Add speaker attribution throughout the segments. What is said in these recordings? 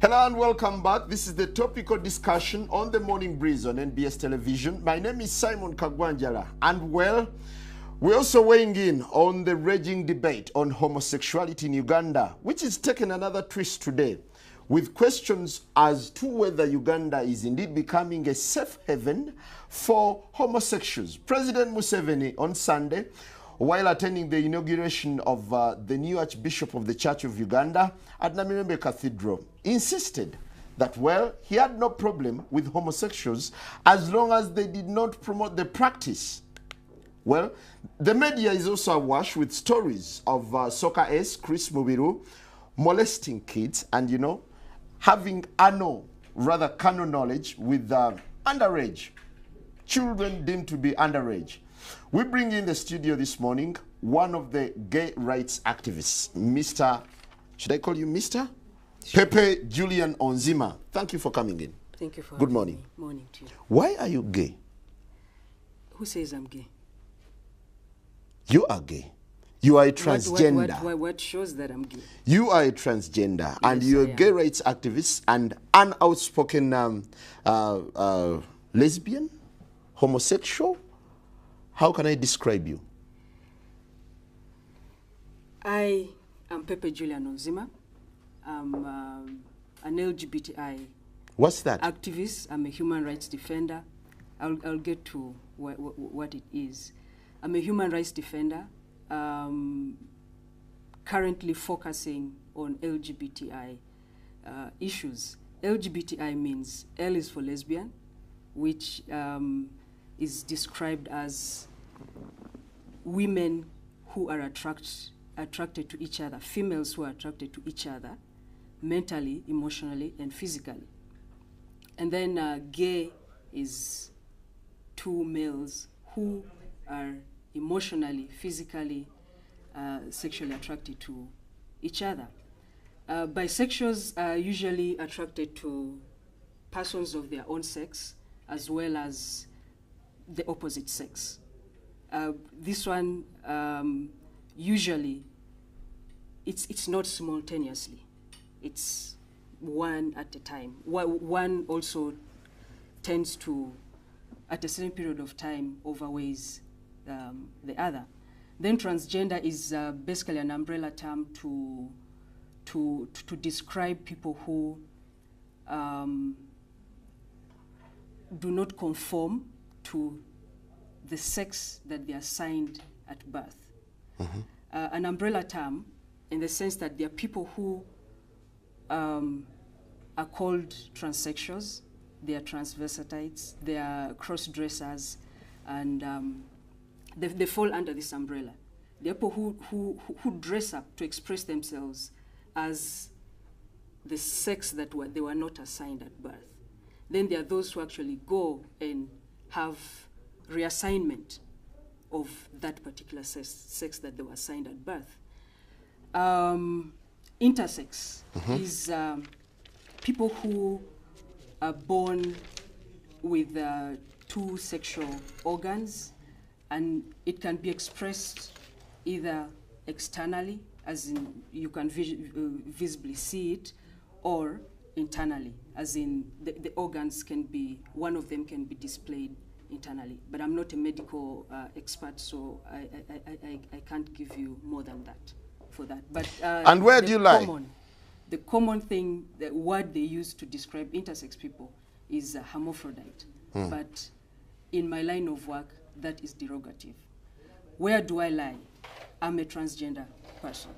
Speaker 1: Hello and welcome back. This is the topical discussion on the Morning Breeze on NBS Television. My name is Simon Kagwanjala, and well, we're also weighing in on the raging debate on homosexuality in Uganda, which is taking another twist today, with questions as to whether Uganda is indeed becoming a safe haven for homosexuals. President Museveni on Sunday, while attending the inauguration of the new Archbishop of the Church of Uganda at Namirembe Cathedral, insisted that, well, he had no problem with homosexuals as long as they did not promote the practice. Well, the media is also awash with stories of soccer ace Chris Mubiru molesting kids and, you know, having carnal knowledge with underage, children deemed to be underage. We bring in the studio this morning one of the gay rights activists, Mr. Should I call you Mr.? Sure. Pepe Julian Onziema. Thank you for coming in.
Speaker 2: Thank you for
Speaker 1: Good morning.
Speaker 2: Me. Morning to you.
Speaker 1: Why are you gay?
Speaker 2: Who says I'm gay?
Speaker 1: You are gay. You are a transgender.
Speaker 2: What shows that I'm gay?
Speaker 1: You are a transgender, yes, and you're a gay rights activist and an outspoken lesbian, homosexual. How can I describe you?
Speaker 2: I am Pepe Julian Onziema. I'm an LGBTI
Speaker 1: What's that?
Speaker 2: activist. I'm a human rights defender. I'll get to what it is. I'm a human rights defender, currently focusing on LGBTI issues. LGBTI means L is for lesbian, which is described as women who are attracted to each other, females who are attracted to each other, mentally, emotionally, and physically. And then gay is two males who are emotionally, physically, sexually attracted to each other. Bisexuals are usually attracted to persons of their own sex as well as the opposite sex. This one usually it's not simultaneously. It's one at a time. One also tends to, at a certain period of time, overweighs the other. Then transgender is basically an umbrella term to describe people who do not conform to the sex that they are assigned at birth. Mm-hmm. An umbrella term in the sense that there are people who are called transsexuals, they are transvestites, they are cross-dressers, and they fall under this umbrella. There are people who dress up to express themselves as the sex that they were not assigned at birth. Then there are those who actually go and have reassignment of that particular sex that they were assigned at birth. Intersex is people who are born with two sexual organs, and it can be expressed either externally, as in you can visibly see it, or internally, as in the organs can be, one of them can be displayed internally. But I'm not a medical expert, so I can't give you more than that for that. But
Speaker 1: and where do you lie?
Speaker 2: The common thing, the word they use to describe intersex people is hermaphrodite. But in my line of work, that is derogative. Where do I lie? I'm a transgender person.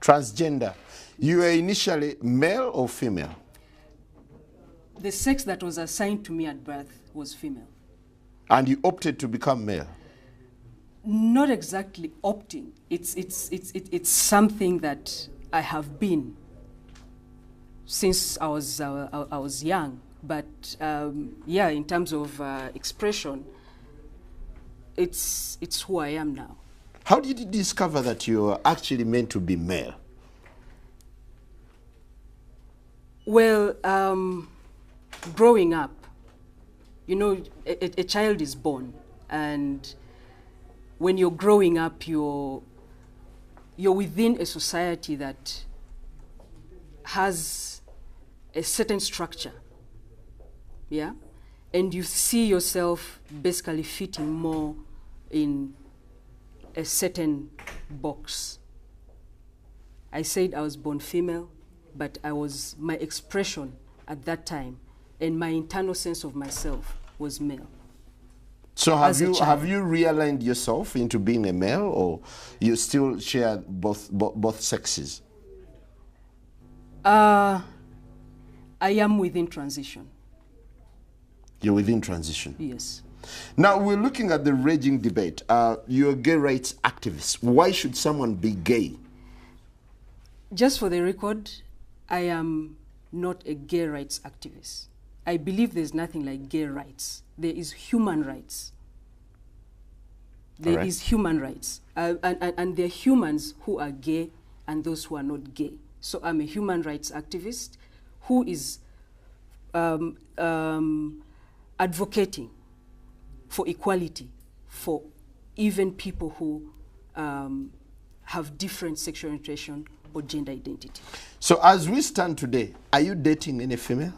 Speaker 1: Transgender. You were initially male or female?
Speaker 2: The sex that was assigned to me at birth was female.
Speaker 1: And you opted to become male?
Speaker 2: Not exactly opting. It's something that I have been since I was young. But yeah, in terms of expression, it's who I am now.
Speaker 1: How did you discover that you were actually meant to be male?
Speaker 2: Well, growing up, you know, a child is born, and when you're growing up, you're within a society that has a certain structure, yeah, and you see yourself basically fitting more in a certain box. I said I was born female, but my expression at that time and my internal sense of myself was male.
Speaker 1: So have you realigned yourself into being a male, or you still share both sexes?
Speaker 2: I am within transition.
Speaker 1: You're within transition?
Speaker 2: Yes.
Speaker 1: Now, we're looking at the raging debate. You're a gay rights activist. Why should someone be gay?
Speaker 2: Just for the record, I am not a gay rights activist. I believe there's nothing like gay rights. There is human rights. There is human rights. And there are humans who are gay and those who are not gay. So I'm a human rights activist who is advocating for equality for even people who have different sexual orientation or gender identity. So
Speaker 1: as we stand today, are you dating any female?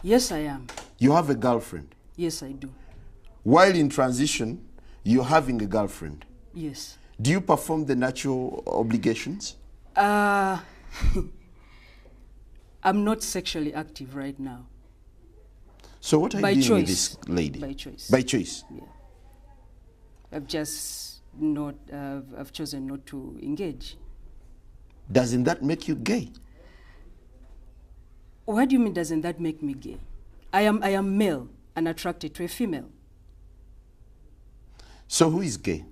Speaker 2: Yes, I am.
Speaker 1: You have a girlfriend?
Speaker 2: Yes, I do.
Speaker 1: While in transition, you're having a girlfriend?
Speaker 2: Yes.
Speaker 1: Do you perform the natural obligations?
Speaker 2: I'm not sexually active right now.
Speaker 1: So what are you doing with this lady?
Speaker 2: By choice.
Speaker 1: By choice?
Speaker 2: Yeah. I've just not, I've chosen not to engage.
Speaker 1: Doesn't that make you gay?
Speaker 2: What do you mean, doesn't that make me gay? I am male and attracted to a female.
Speaker 1: So who is gay?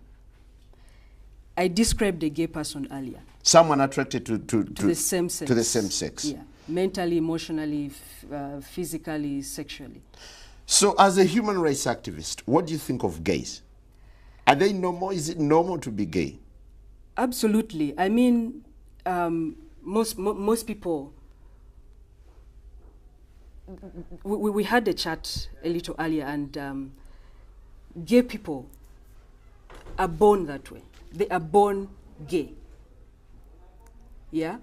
Speaker 2: I described a gay person earlier.
Speaker 1: Someone attracted to
Speaker 2: the same sex.
Speaker 1: To the same sex.
Speaker 2: Yeah, mentally, emotionally, physically, sexually.
Speaker 1: So as a human rights activist, what do you think of gays? Are they normal? Is it normal to be gay?
Speaker 2: Absolutely. I mean, most people, we had a chat a little earlier, and gay people are born that way. They are born gay. Yeah?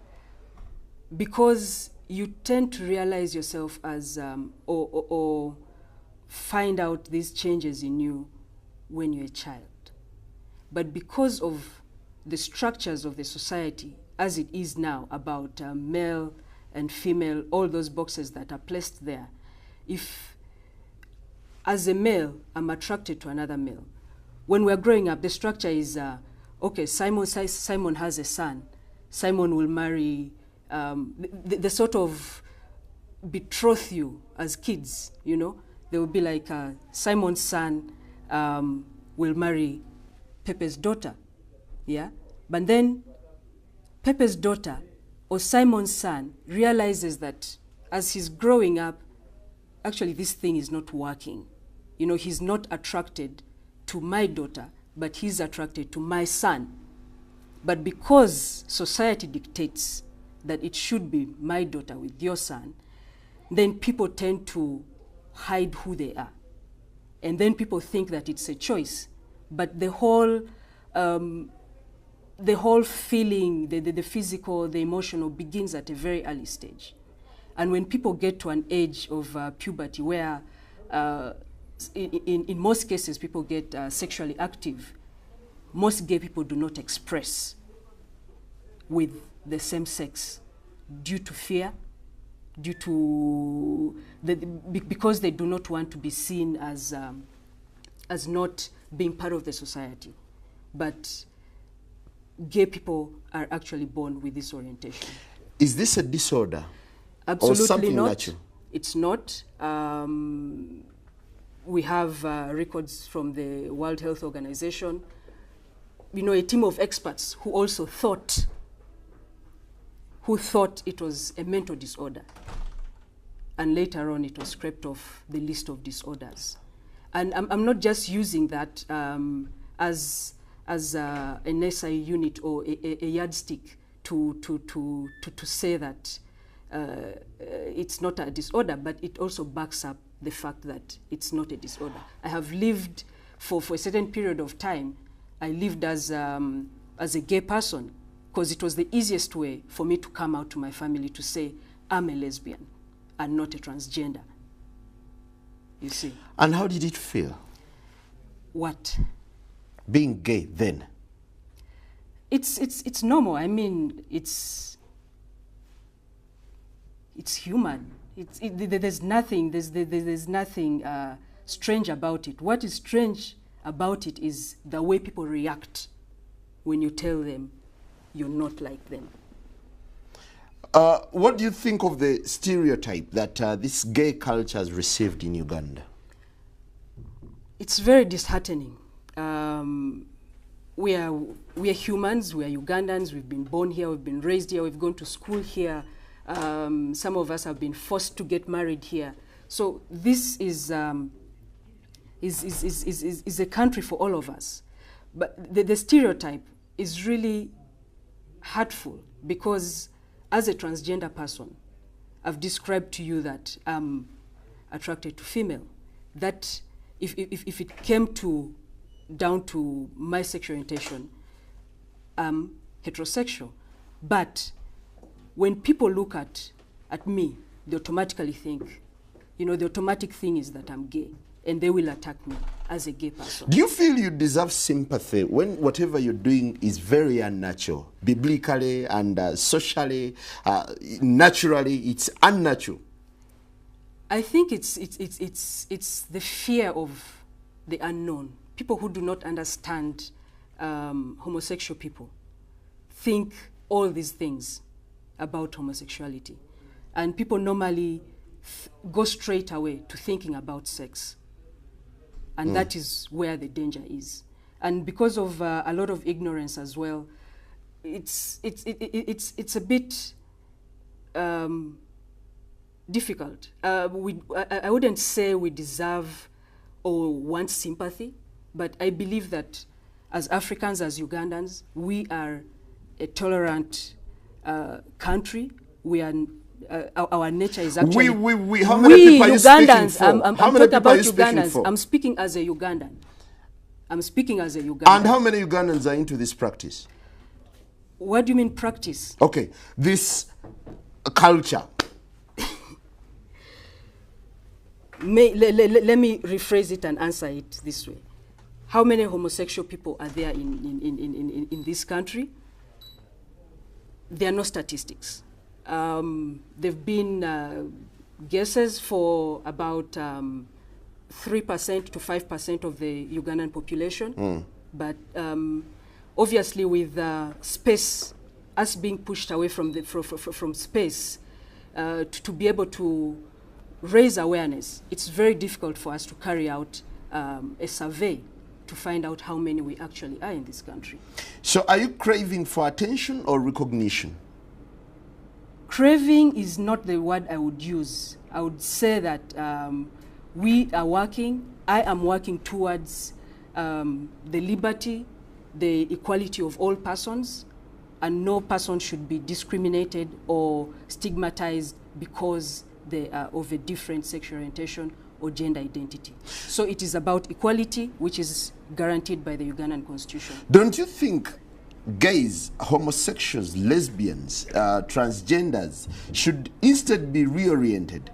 Speaker 2: Because you tend to realize yourself as, or find out these changes in you when you're a child. But because of the structures of the society as it is now about male and female, all those boxes that are placed there, if as a male I'm attracted to another male, when we're growing up, the structure is, okay, Simon has a son. Simon will marry, the sort of betroth you as kids, you know. They will be like, Simon's son will marry Pepe's daughter, yeah? But then Pepe's daughter or Simon's son realizes that as he's growing up, actually this thing is not working. You know, he's not attracted to my daughter, but he's attracted to my son. But because society dictates that it should be my daughter with your son, then people tend to hide who they are. And then people think that it's a choice. But the whole feeling, the physical, the emotional begins at a very early stage. And when people get to an age of puberty where in most cases people get sexually active, most gay people do not express with the same sex due to fear, due to because they do not want to be seen as not being part of the society. But gay people are actually born with this orientation.
Speaker 1: Is this a disorder?
Speaker 2: Absolutely
Speaker 1: or something
Speaker 2: not.
Speaker 1: Natural?
Speaker 2: It's not. We have records from the World Health Organization. You know, a team of experts who also thought it was a mental disorder. And later on, it was scraped off the list of disorders. And I'm not just using that as an SI unit or a yardstick to say that it's not a disorder, but it also backs up the fact that it's not a disorder. I have lived for a certain period of time. I lived as a gay person because it was the easiest way for me to come out to my family to say, I'm a lesbian. and not a transgender. You see.
Speaker 1: And how did it feel?
Speaker 2: What?
Speaker 1: Being gay then?
Speaker 2: It's normal. I mean, it's human. There's nothing strange about it. What is strange about it is the way people react when you tell them you're not like them.
Speaker 1: What do you think of the stereotype that this gay culture has received in Uganda?
Speaker 2: It's very disheartening. We are humans, we are Ugandans, we've been born here, we've been raised here, we've gone to school here. Some of us have been forced to get married here. So this is a country for all of us. But the stereotype is really hurtful because as a transgender person, I've described to you that I'm attracted to female. That if it came down to my sexual orientation, I'm heterosexual. But when people look at me, they automatically think, the automatic thing is that I'm gay, and they will attack me as a gay person.
Speaker 1: Do you feel you deserve sympathy when whatever you're doing is very unnatural, biblically and socially, naturally, it's unnatural?
Speaker 2: I think it's the fear of the unknown. People who do not understand homosexual people think all these things about homosexuality. And people normally go straight away to thinking about sex. And that is where the danger is. And because of a lot of ignorance as well, it's a bit difficult. I wouldn't say we deserve or want sympathy, but I believe that as Africans, as Ugandans, we are a tolerant country. We are our nature is actually
Speaker 1: how many people are you
Speaker 2: Ugandans.
Speaker 1: Speaking for?
Speaker 2: I'm
Speaker 1: how many
Speaker 2: talking
Speaker 1: people
Speaker 2: about
Speaker 1: are you speaking
Speaker 2: Ugandans.
Speaker 1: for?
Speaker 2: I'm speaking as a Ugandan.
Speaker 1: And how many Ugandans are into this practice?
Speaker 2: What do you mean practice?
Speaker 1: Okay, this culture.
Speaker 2: Let me rephrase it and answer it this way. How many homosexual people are there in this country? There are no statistics. There have been guesses for about 3% to 5% of the Ugandan population. But obviously with space, us being pushed away from space, to be able to raise awareness, it's very difficult for us to carry out a survey to find out how many we actually are in this country.
Speaker 1: So are you craving for attention or recognition?
Speaker 2: Craving is not the word I would use. I would say that we are working, I am working towards the liberty, the equality of all persons, and no person should be discriminated or stigmatized because they are of a different sexual orientation or gender identity. So it is about equality, which is guaranteed by the Ugandan Constitution.
Speaker 1: Don't you think gays, homosexuals, lesbians, transgenders should instead be reoriented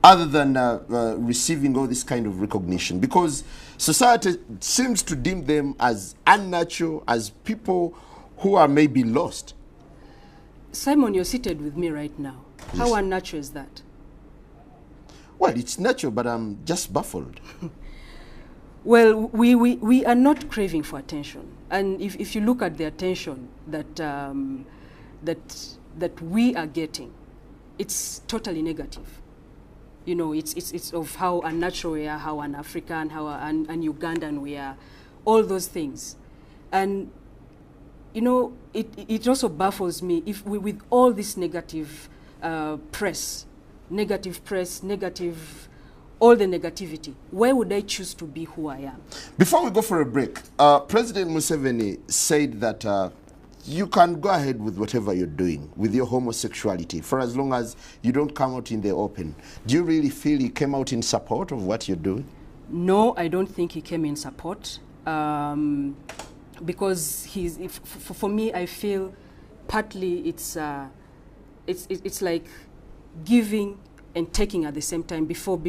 Speaker 1: other than receiving all this kind of recognition? Because society seems to deem them as unnatural, as people who are maybe lost.
Speaker 2: Simon, you're seated with me right now.
Speaker 1: Yes.
Speaker 2: How unnatural is that?
Speaker 1: Well, it's natural, but I'm just baffled.
Speaker 2: Well, we are not craving for attention. And if you look at the attention that, that we are getting, it's totally negative. You know, it's of how unnatural we are, how un-African, how un-Ugandan we are, all those things. And, you know, it also baffles me if we, with all this negative press, all the negativity, why would I choose to be who I am?
Speaker 1: Before we go for a break, President Museveni said that you can go ahead with whatever you're doing with your homosexuality for as long as you don't come out in the open. Do you really feel he came out in support of what you're doing?
Speaker 2: No, I don't think he came in support because for me, I feel partly it's like giving and taking at the same time before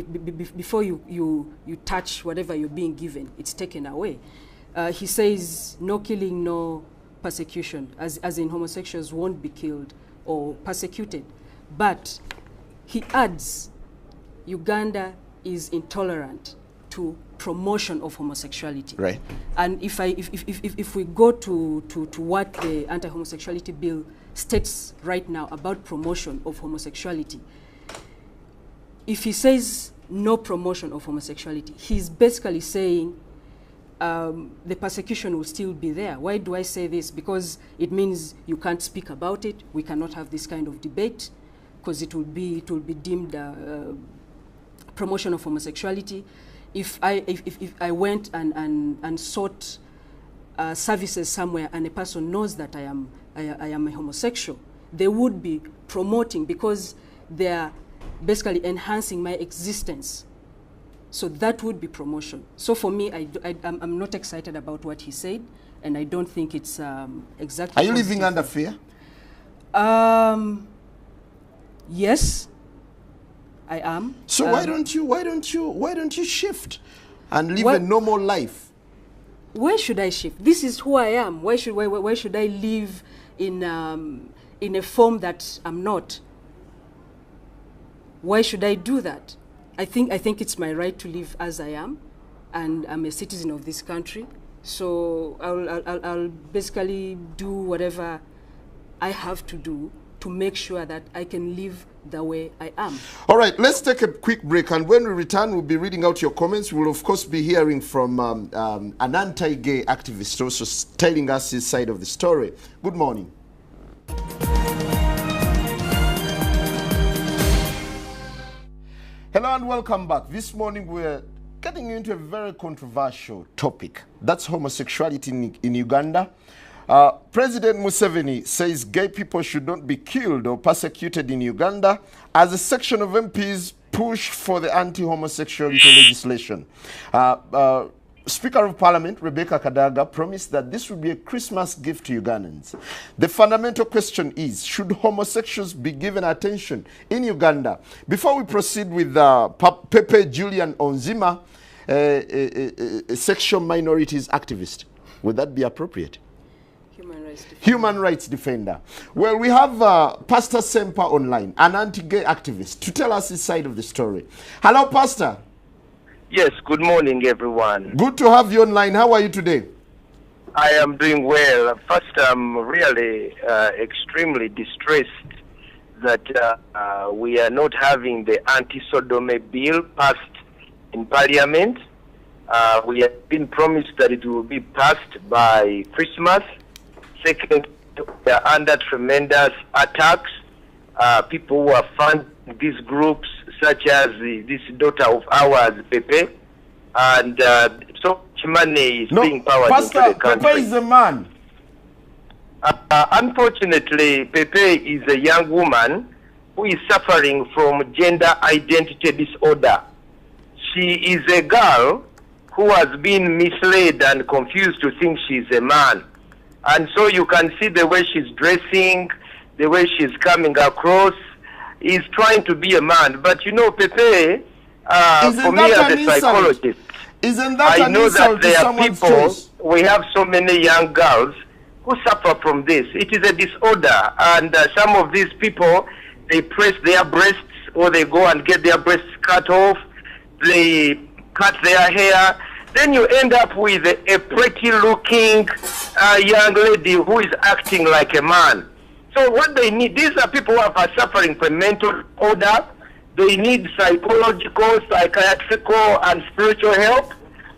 Speaker 2: you touch whatever you're being given. It's taken away. He says no killing, no persecution, as in homosexuals won't be killed or persecuted. But he adds Uganda is intolerant to promotion of homosexuality.
Speaker 1: Right.
Speaker 2: And if we go to what the anti-homosexuality bill states right now about promotion of homosexuality, if he says no promotion of homosexuality, he's basically saying the persecution will still be there. Why do I say this? Because it means you can't speak about it. We cannot have this kind of debate because it will be deemed promotion of homosexuality. If I went and sought services somewhere and a person knows that I am a homosexual, they would be promoting because they are basically enhancing my existence. So that would be promotion. So for me, I'm not excited about what he said, and I don't think it's exactly.
Speaker 1: Are you living under fear?
Speaker 2: Yes, I am.
Speaker 1: So why don't you shift and live a normal life?
Speaker 2: Where should I shift? This is who I am. Why should I live in a form that I'm not? Why should I do that? I think it's my right to live as I am, and I'm a citizen of this country. So I'll basically do whatever I have to do to make sure that I can live the way I am.
Speaker 1: All right, let's take a quick break, and when we return, we'll be reading out your comments. We'll, of course, be hearing from an anti-gay activist also telling us his side of the story. Good morning. Hello and welcome back. This morning we're getting into a very controversial topic. That's homosexuality in Uganda. President Museveni says gay people should not be killed or persecuted in Uganda as a section of MPs push for the anti-homosexuality legislation. Speaker of Parliament, Rebecca Kadaga, promised that this would be a Christmas gift to Ugandans. The fundamental question is, should homosexuals be given attention in Uganda? Before we proceed with Pepe, Julian, Onziema, a sexual minorities activist, would that be appropriate? Human rights defender. Well, we have Pastor Ssempa online, an anti-gay activist, to tell us his side of the story. Hello, Pastor.
Speaker 3: Yes, good morning, everyone.
Speaker 1: Good to have you online. How are you today?
Speaker 3: I am doing well. First, I'm really extremely distressed that we are not having the anti-sodomy bill passed in Parliament. We have been promised that it will be passed by Christmas. Second, we are under tremendous attacks. People who are funding these groups, such as this daughter of ours, Pepe, and so much money is being powered into the country.
Speaker 1: Pepe is a man.
Speaker 3: Unfortunately, Pepe is a young woman who is suffering from gender identity disorder. She is a girl who has been misled and confused to think she's a man. And so you can see the way she's dressing, the way she's coming across, is trying to be a man. But you know, Pepe, for me as a psychologist, I know that there are people, we have so many young girls who suffer from this. It is a disorder, and some of these people, they press their breasts, or they go and get their breasts cut off, they cut their hair. Then you end up with a pretty looking young lady who is acting like a man. So what they need, these are people who are suffering from mental disorder. They need psychological, psychiatrical, and spiritual help.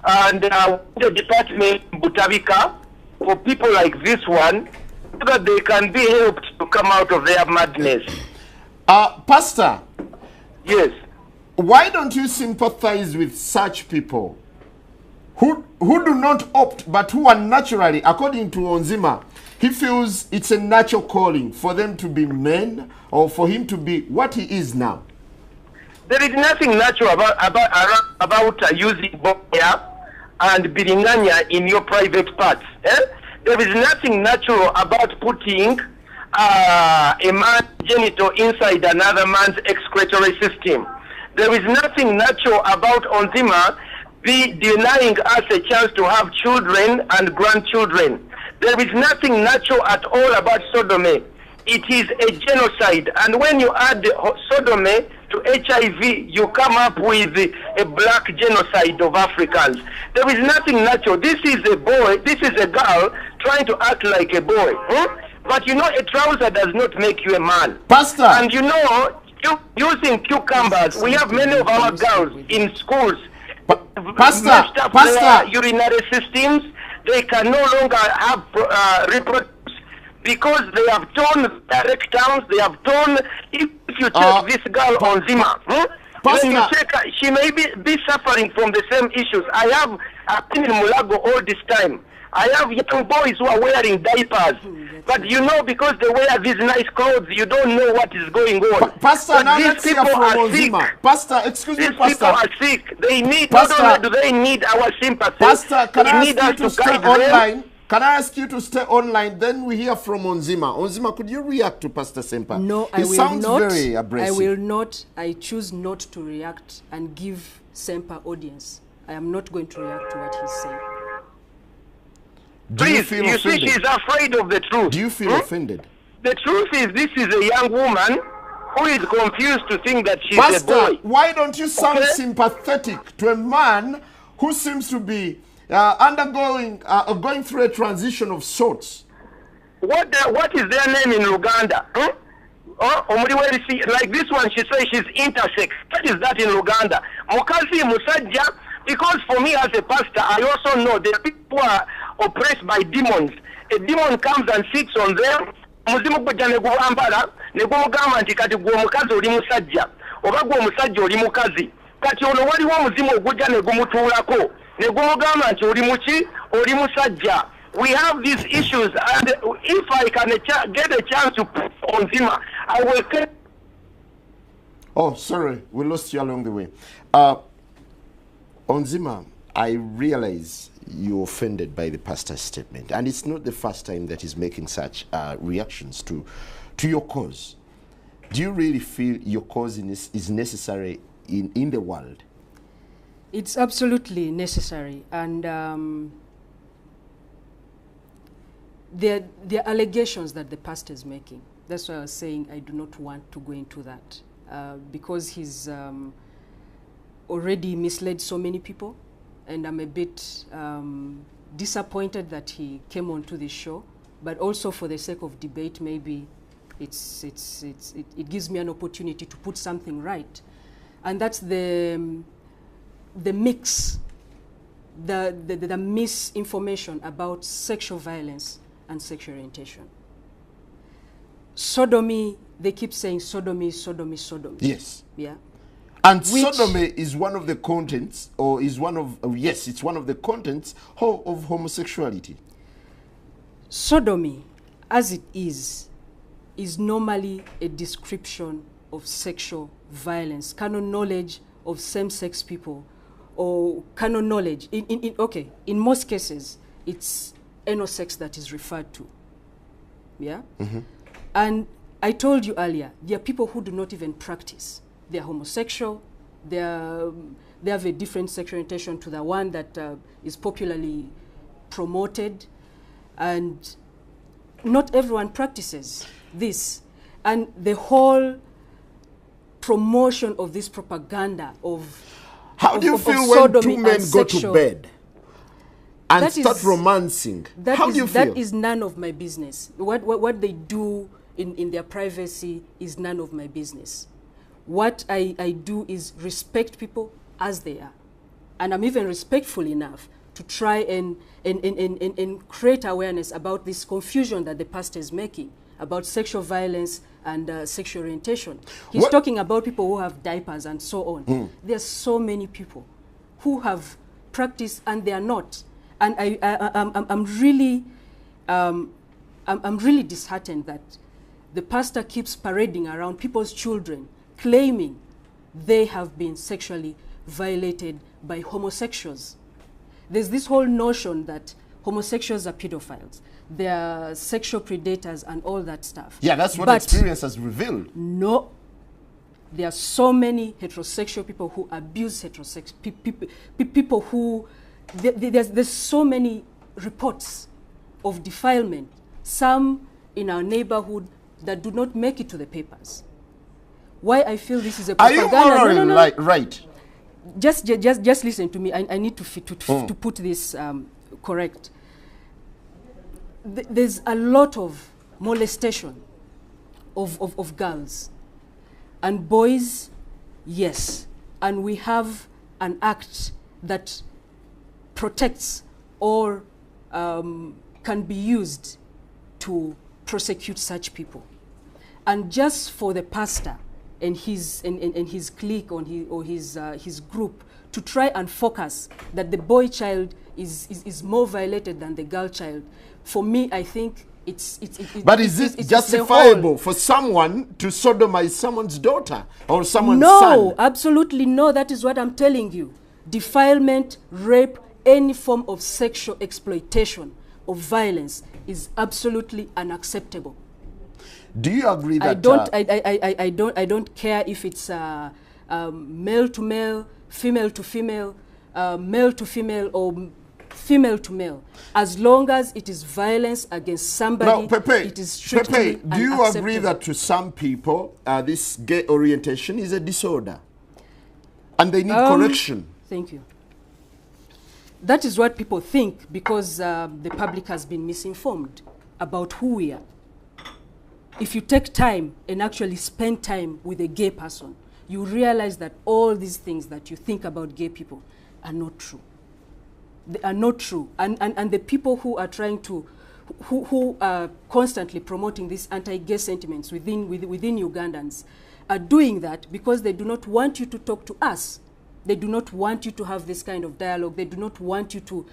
Speaker 3: And the department Butabika, for people like this one, so that they can be helped to come out of their madness.
Speaker 1: Pastor.
Speaker 3: Yes.
Speaker 1: Why don't you sympathize with such people who do not opt, but who are naturally, according to Onziema, he feels it's a natural calling for them to be men, or for him to be what he is now?
Speaker 3: There is nothing natural about using boya and biringanya in your private parts. There is nothing natural about putting a man genital inside another man's excretory system. There is nothing natural about Onziema be denying us a chance to have children and grandchildren. There is nothing natural at all about sodomy. It is a genocide. And when you add sodomy to HIV, you come up with a black genocide of Africans. There is nothing natural. This is a boy, this is a girl trying to act like a boy. But you know, a trouser does not make you a man.
Speaker 1: Pastor!
Speaker 3: And you know, using cucumbers, we have many of our girls in schools.
Speaker 1: Pastor!
Speaker 3: Urinary systems, they can no longer have reproduce because they have torn their rectums, they have torn. If you take this girl Onziema, when you check her, she may be suffering from the same issues. I've been in Mulago all this time. I have young boys who are wearing diapers. But you know, because they wear these nice clothes, you don't know what is going on.
Speaker 1: Pastor,
Speaker 3: but
Speaker 1: now
Speaker 3: these
Speaker 1: let's hear
Speaker 3: people
Speaker 1: from
Speaker 3: are
Speaker 1: Onziema.
Speaker 3: sick.
Speaker 1: Pastor, excuse me,
Speaker 3: These
Speaker 1: Pastor.
Speaker 3: people are sick. They need,
Speaker 1: Pastor,
Speaker 3: not only do they need our sympathy,
Speaker 1: Pastor, can I
Speaker 3: they need
Speaker 1: ask you
Speaker 3: us
Speaker 1: to
Speaker 3: to
Speaker 1: stay
Speaker 3: guide them.
Speaker 1: online? Can I ask you to stay online? Then we hear from Onziema. Onziema, could you react to Pastor Ssempa?
Speaker 2: No,
Speaker 1: he
Speaker 2: I will
Speaker 1: sounds
Speaker 2: not.
Speaker 1: very abrasive.
Speaker 2: I will not. I choose not to react and give Ssempa audience. I am not going to react to what he's saying.
Speaker 1: Do you
Speaker 3: Please,
Speaker 1: feel
Speaker 3: you see,
Speaker 1: offended?
Speaker 3: she's afraid of the truth.
Speaker 1: Do you feel offended?
Speaker 3: The truth is, this is a young woman who is confused to think that she's a
Speaker 1: Pastor,
Speaker 3: boy.
Speaker 1: why don't you sound
Speaker 3: Okay?
Speaker 1: sympathetic to a man who seems to be going through a transition of sorts?
Speaker 3: What is their name in Uganda? Like this one, she says she's intersex. What is that in Uganda? Mukazi Musajja, because for me as a pastor, I also know that people are oppressed by demons. A demon comes and sits on them. Muzimu gujja ne guwambala ne gumugamba nti kati gwe omukazi oli musajja oba gwe omusajja oli mukazi. Kati ono waliwo omuzimu ogujja ne gumutuulako ne gumugamba nti oli muki oli musajja. We have these issues, and if I can get a chance to put Onziema, I will.
Speaker 1: Oh, sorry, we lost you along the way. Onziema, I realize you're offended by the pastor's statement, and it's not the first time that he's making such reactions to your cause. Do you really feel your cause is necessary in the world?
Speaker 2: It's absolutely necessary, and there are allegations that the pastor is making. That's why I was saying I do not want to go into that because he's already misled so many people, and I'm a bit disappointed that he came onto this show. But also for the sake of debate, maybe it gives me an opportunity to put something right, and that's the mix, the misinformation about sexual violence and sexual orientation. Sodomy, they keep saying sodomy, sodomy, sodomy.
Speaker 1: Yes.
Speaker 2: Yeah.
Speaker 1: And sodomy is one of the contents, or is one of, yes, it's one of the contents of homosexuality.
Speaker 2: Sodomy, as it is normally a description of sexual violence, canon knowledge of same-sex people, or canon knowledge. In most cases, it's anal sex that is referred to. Yeah? Mm-hmm. And I told you earlier, there are people who do not even practice. They're homosexual, they have a different sexual orientation to the one that is popularly promoted, and not everyone practices this. And the whole promotion of this propaganda of
Speaker 1: How do you feel when two men go to bed and start romancing? How do you feel?
Speaker 2: That is none of my business. What they do in their privacy is none of my business. What I do is respect people as they are. And I'm even respectful enough to try and create awareness about this confusion that the pastor is making about sexual violence and sexual orientation. He's talking about people who have diapers and so on. There's so many people who have practiced and they are not. And I'm really disheartened that the pastor keeps parading around people's children, claiming they have been sexually violated by homosexuals. There's this whole notion that homosexuals are pedophiles. They are sexual predators and all that stuff.
Speaker 1: Yeah, that's what experience has revealed.
Speaker 2: No. There are so many heterosexual people who abuse heterosexual people who there's so many reports of defilement, some in our neighborhood that do not make it to the papers. Why I feel this is a propaganda?
Speaker 1: Are you morally right?
Speaker 2: Just listen to me. I need to put this correct. There's a lot of molestation of girls and boys, yes, and we have an act that protects or can be used to prosecute such people. And just for the pastor and his clique or his group to try and focus that the boy child is more violated than the girl child, for me, I think but is it justifiable for someone to sodomize someone's daughter or someone's son? No, absolutely no. That is what I'm telling you. Defilement, rape, any form of sexual exploitation or violence is absolutely unacceptable. Do you agree that I don't care if it's male to male, female to female, male to female, or female to male, as long as it is violence against somebody. Now, Pepe, it is strictly Pepe, do you agree that to some people this gay orientation is a disorder and they need correction? Thank you. That is what people think because the public has been misinformed about who we are. If you take time and actually spend time with a gay person, you realize that all these things that you think about gay people are not true. They are not true. And the people who are trying to, who are constantly promoting these anti-gay sentiments within Ugandans are doing that because they do not want you to talk to us. They do not want you to have this kind of dialogue. They do not want you to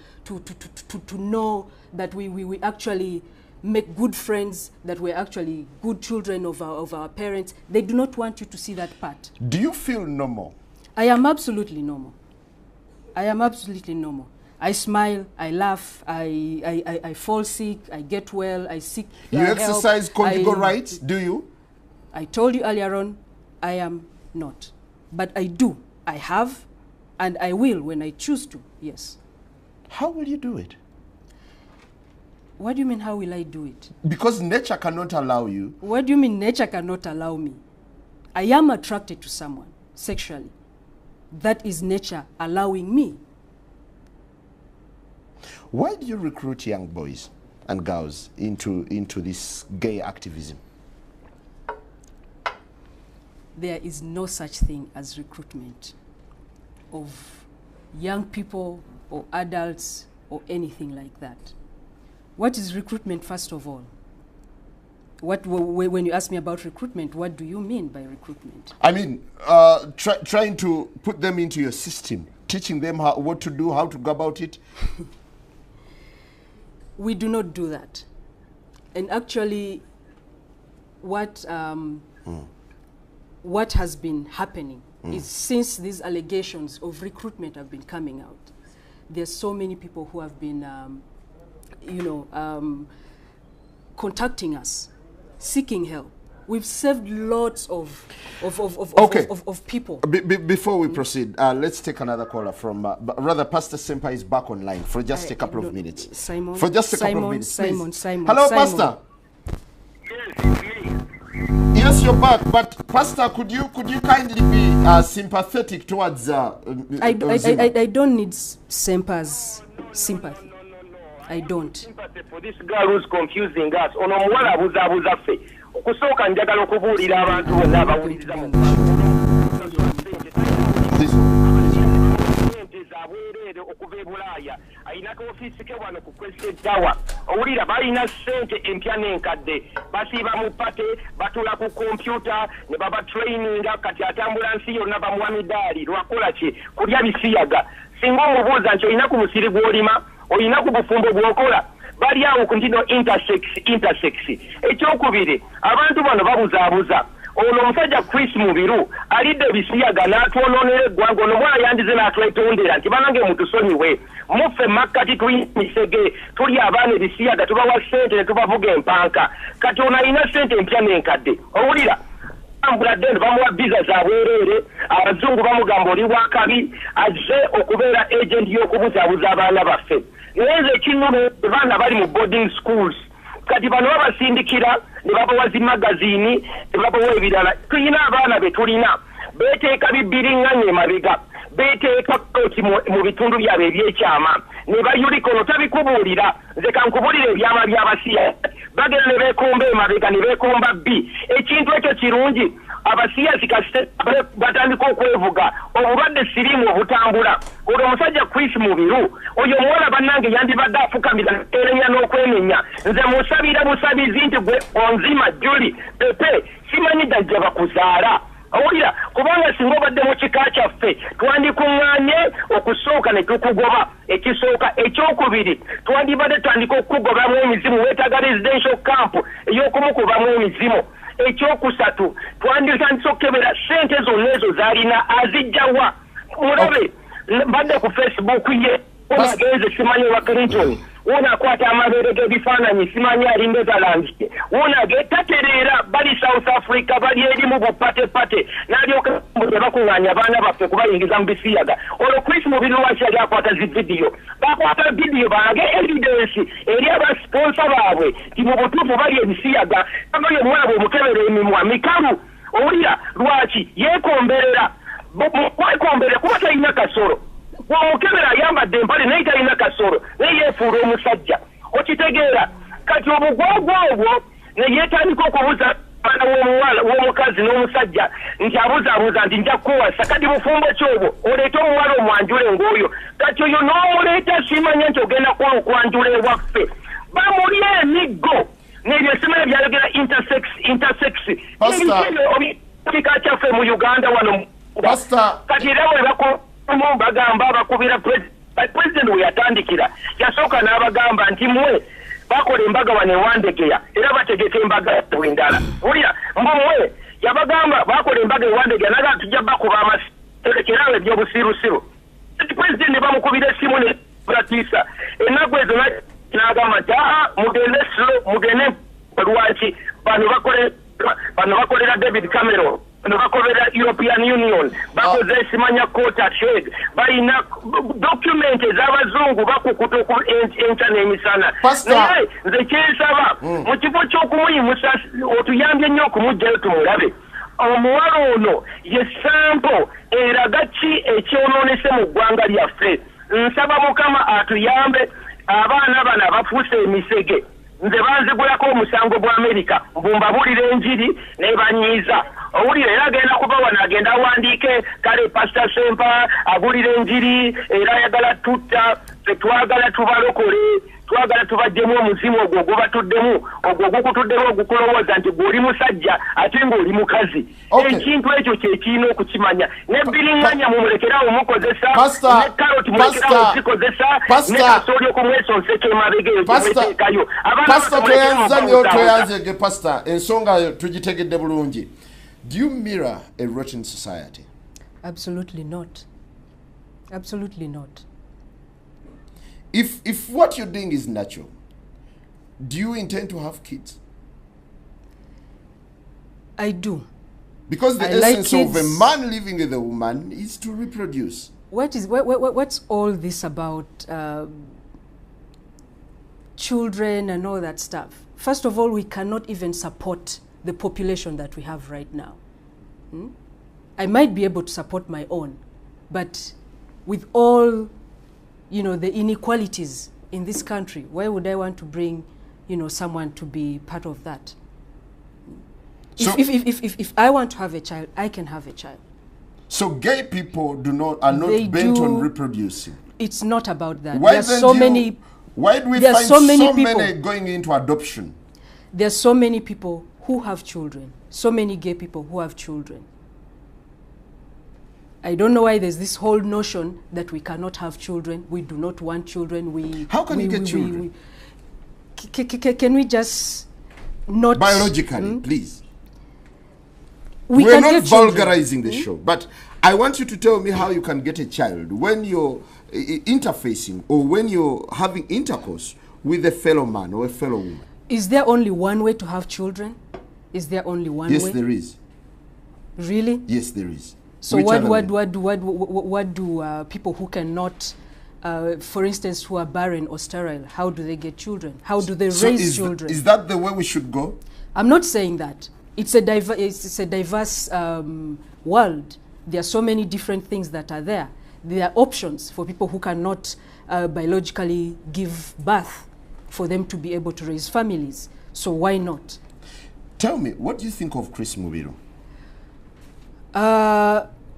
Speaker 2: know that we actually make good friends, that we're actually good children of our parents. They do not want you to see that part. Do you feel normal? I am absolutely normal. I am absolutely normal. I smile, I laugh, I fall sick, I get well, I seek You exercise conjugal rights, do you? I told you earlier on, I am not. But I do. I have, and I will when I choose to, yes. How will you do it? What do you mean, how will I do it? Because nature cannot allow you. What do you mean nature cannot allow me? I am attracted to someone sexually. That is nature allowing me. Why do you recruit young boys and girls into this gay activism? There is no such thing as recruitment of young people or adults or anything like that. What is recruitment, first of all? When you ask me about recruitment, what do you mean by recruitment? I mean, trying to put them into your system, teaching them what to do, how to go about it. We do not do that. And actually, what has been happening is since these allegations of recruitment have been coming out, there's so many people who have been, contacting us, seeking help. We've saved lots of people. Before we proceed, let's take another caller from, rather, Pastor Ssempa is back online for just a couple of minutes. Simon. For just a couple of minutes, please. Hello, Pastor. Yes, you're back. But Pastor, could you kindly be sympathetic towards? I don't need Sempa's sympathy. I don't. Sympathy for this girl who's confusing us. Okusooka njagala okubuulira abantu bonna abawuliriza ssente zabwereere okuva e Bulaaya ayinako ofiisi ke wano ku Crescent Tower owulira balina ssente empya n'enkadde basiiba mu pate batula ku kompyuta ne baba traininga kati atambula nsi yonna bamuwa midaali lwakola ki kulya bisiyaga singa omubuuza nti olina ku musiri gw'olima olina ku bufumbo bw'okola bali awo ku ntino intersex ekyokubiri abantu bano babuzaabuza
Speaker 3: ono omusajja Chris Mubiru alidde bisiyaga n'atwononera eggwanga ono mwana yandize n'atwetondera nti banange mutusonyiwe muffe makkati tuyimisege tuli abaana ebisiyaga tubawa ssente ne tubavuga empanka kati ono alina ssente empya n'enkadde owulira ambuladen bamuwa biza za bwereere abazungu bamugamba oli wakabi azze okubeera agent y'okubuzaabuza abaana baffe naye nze ekinnuma baana bali mu boarding schools kati bano babasindikira ne babawa zi magazini ne babawa ebirala tulina abaana be tulina beeteeka bibbiringanya emabega beeteeka koti mu bitundu byabwe ebyekyama ne bayulika ono tabikubuulira nze kankubuulira ebyama by'abasiya bagenda ne beekomba emabega ne beekomba bbi ekintu ekyo kirungi abasiyazi kasite batandika okwevuga obulwadde siriimu obutambula olwo omusajja Chris Mubiru oyo omuwala bannange yandibadde afukamira erenya n'okwenenya nze musabira busabizi nti gwe Onziema Julie Pepe simanyi dajja bakuzaala owulira kubanga singa obadde mu kika kyaffe twandikuŋŋaanye okusooka ne tukugoba ekisooka ekyokubiri twandibadde tutandika okukugobamu emizimu weetaaga residential camp ey'okumukubamu emizimu ekyokusatu twanditandise okukebera ssente zonna ezo zaalina azijjawa mulabe badde ku Facebook ye onagenze simanyi wa Clinton wonakwata amabeere g'ebifaananyi simanyi ali Netherlands wonage tatereera bali South Africa bali eri mu bupatepate n'alyoka bakuŋŋaanya abaana baffe kubayingiza mu bisiyaga olwo Chris Mubiru lwaki yali akwata zi vidiyo bakwata vidiyo bange evidence eri abasponsa baabwe ti mu butuufu bali ebisiyaga abayo omuwala bw'omukebera emimwa mikalu owulira lwaki yeekomberera kwekomberera kuba talina kasoro wamukebera ayambadde empale naye talina kasoro naye yeefuula omusajja okitegeera kati obugwagwa obwo ne yeetandika okubuuza abaana w'omukazi n'omusajja nti abuzaabuuza nti nja kukuwasa kati bufumbo kyobwo oleete omuwala omwanjule ng'oyo kati oyo n'omuleeta simanya nti ogenda kwanjula ewaffe bamuli emiggo n'ebyo simanya byayogera intersex kika kyaffe mu Uganda wano kati era bwe bagamba bakubira president we yatandikira yasooka n'abagamba nti mwe bakola embaga wano ewandegeya era bategeka embaga endala wulira mbumwe yabagamba bakola embaga ewandegeya naga tujja bakuba amaterekerawo ebyobusirusiru president ne bamukubira essimu ne pratiisa ennaku ezo n'agamba nti mugende slow mugende lwaki bano bakolera David Cameron bakolera European Union bakoze simanya quota trade balina document ez'abazungu bakukuta ku internet emisana naye nze kyensaba mu kifo ky'okumuyimusa otuyambye nnyo okumugjayo tumulabe omuwala ono ye sampo eraga ki ekyonoonese mu ggwanga lyaffe nsaba Mukama atuyambe abaana bano abafuuse emisege nze banzigulako omusango gwa Amerika mbumbabuulira enjiri ne banyiiza owulira era agenda kuba wano agenda awandiike kale Pastor Ssempa agulira enjiri era ayagala tutta tetwagala tubalokole twagala tubaddemu omuzimu ogwo gubatuddemu ogwo gukutuddemu ogukulowooza nti gw'oli musajja ate ng'oli mukazi ekintu ekyo kyekirina okukimanya nebbiringanya mumulekerawo mukozesa ne karoti mulekerawo zikozesa ne kasooli okumwesonseka emabega eyo gyemuteekayo
Speaker 1: Pastor toyanzege Pastor ensonga tugitegedde bulungi. Do you mirror a rotten society?
Speaker 2: Absolutely not. Absolutely not.
Speaker 1: If what you're doing is natural, do you intend to have kids?
Speaker 2: I do.
Speaker 1: Because the essence of a man living with a woman is to reproduce.
Speaker 2: What's all this about children and all that stuff? First of all, we cannot even support the population that we have right now. I might be able to support my own, but with all, the inequalities in this country, why would I want to bring, someone to be part of that? So if I want to have a child, I can have a child.
Speaker 1: So gay people are not bent on reproducing.
Speaker 2: It's not about that.
Speaker 1: Why do we find so many going into adoption?
Speaker 2: There are so many people who have children, so many gay people who have children. I don't know why there's this whole notion that we cannot have children, we do not want children.
Speaker 1: How can you get children?
Speaker 2: Can we just not...
Speaker 1: Biologically, please. We're not vulgarizing the show, but I want you to tell me how you can get a child when you're interfacing or when you're having intercourse with a fellow man or a fellow woman.
Speaker 2: Is there only one way to have children? Is there only one way?
Speaker 1: Yes, there is.
Speaker 2: Really?
Speaker 1: Yes, there is.
Speaker 2: So what do people who cannot, for instance, who are barren or sterile, how do they get children? How do they raise children?
Speaker 1: Is that the way we should go?
Speaker 2: I'm not saying that. It's a diverse world. There are so many different things that are there. There are options for people who cannot biologically give birth for them to be able to raise families. So why not?
Speaker 1: Tell me, what do you think of Chris Mubiru?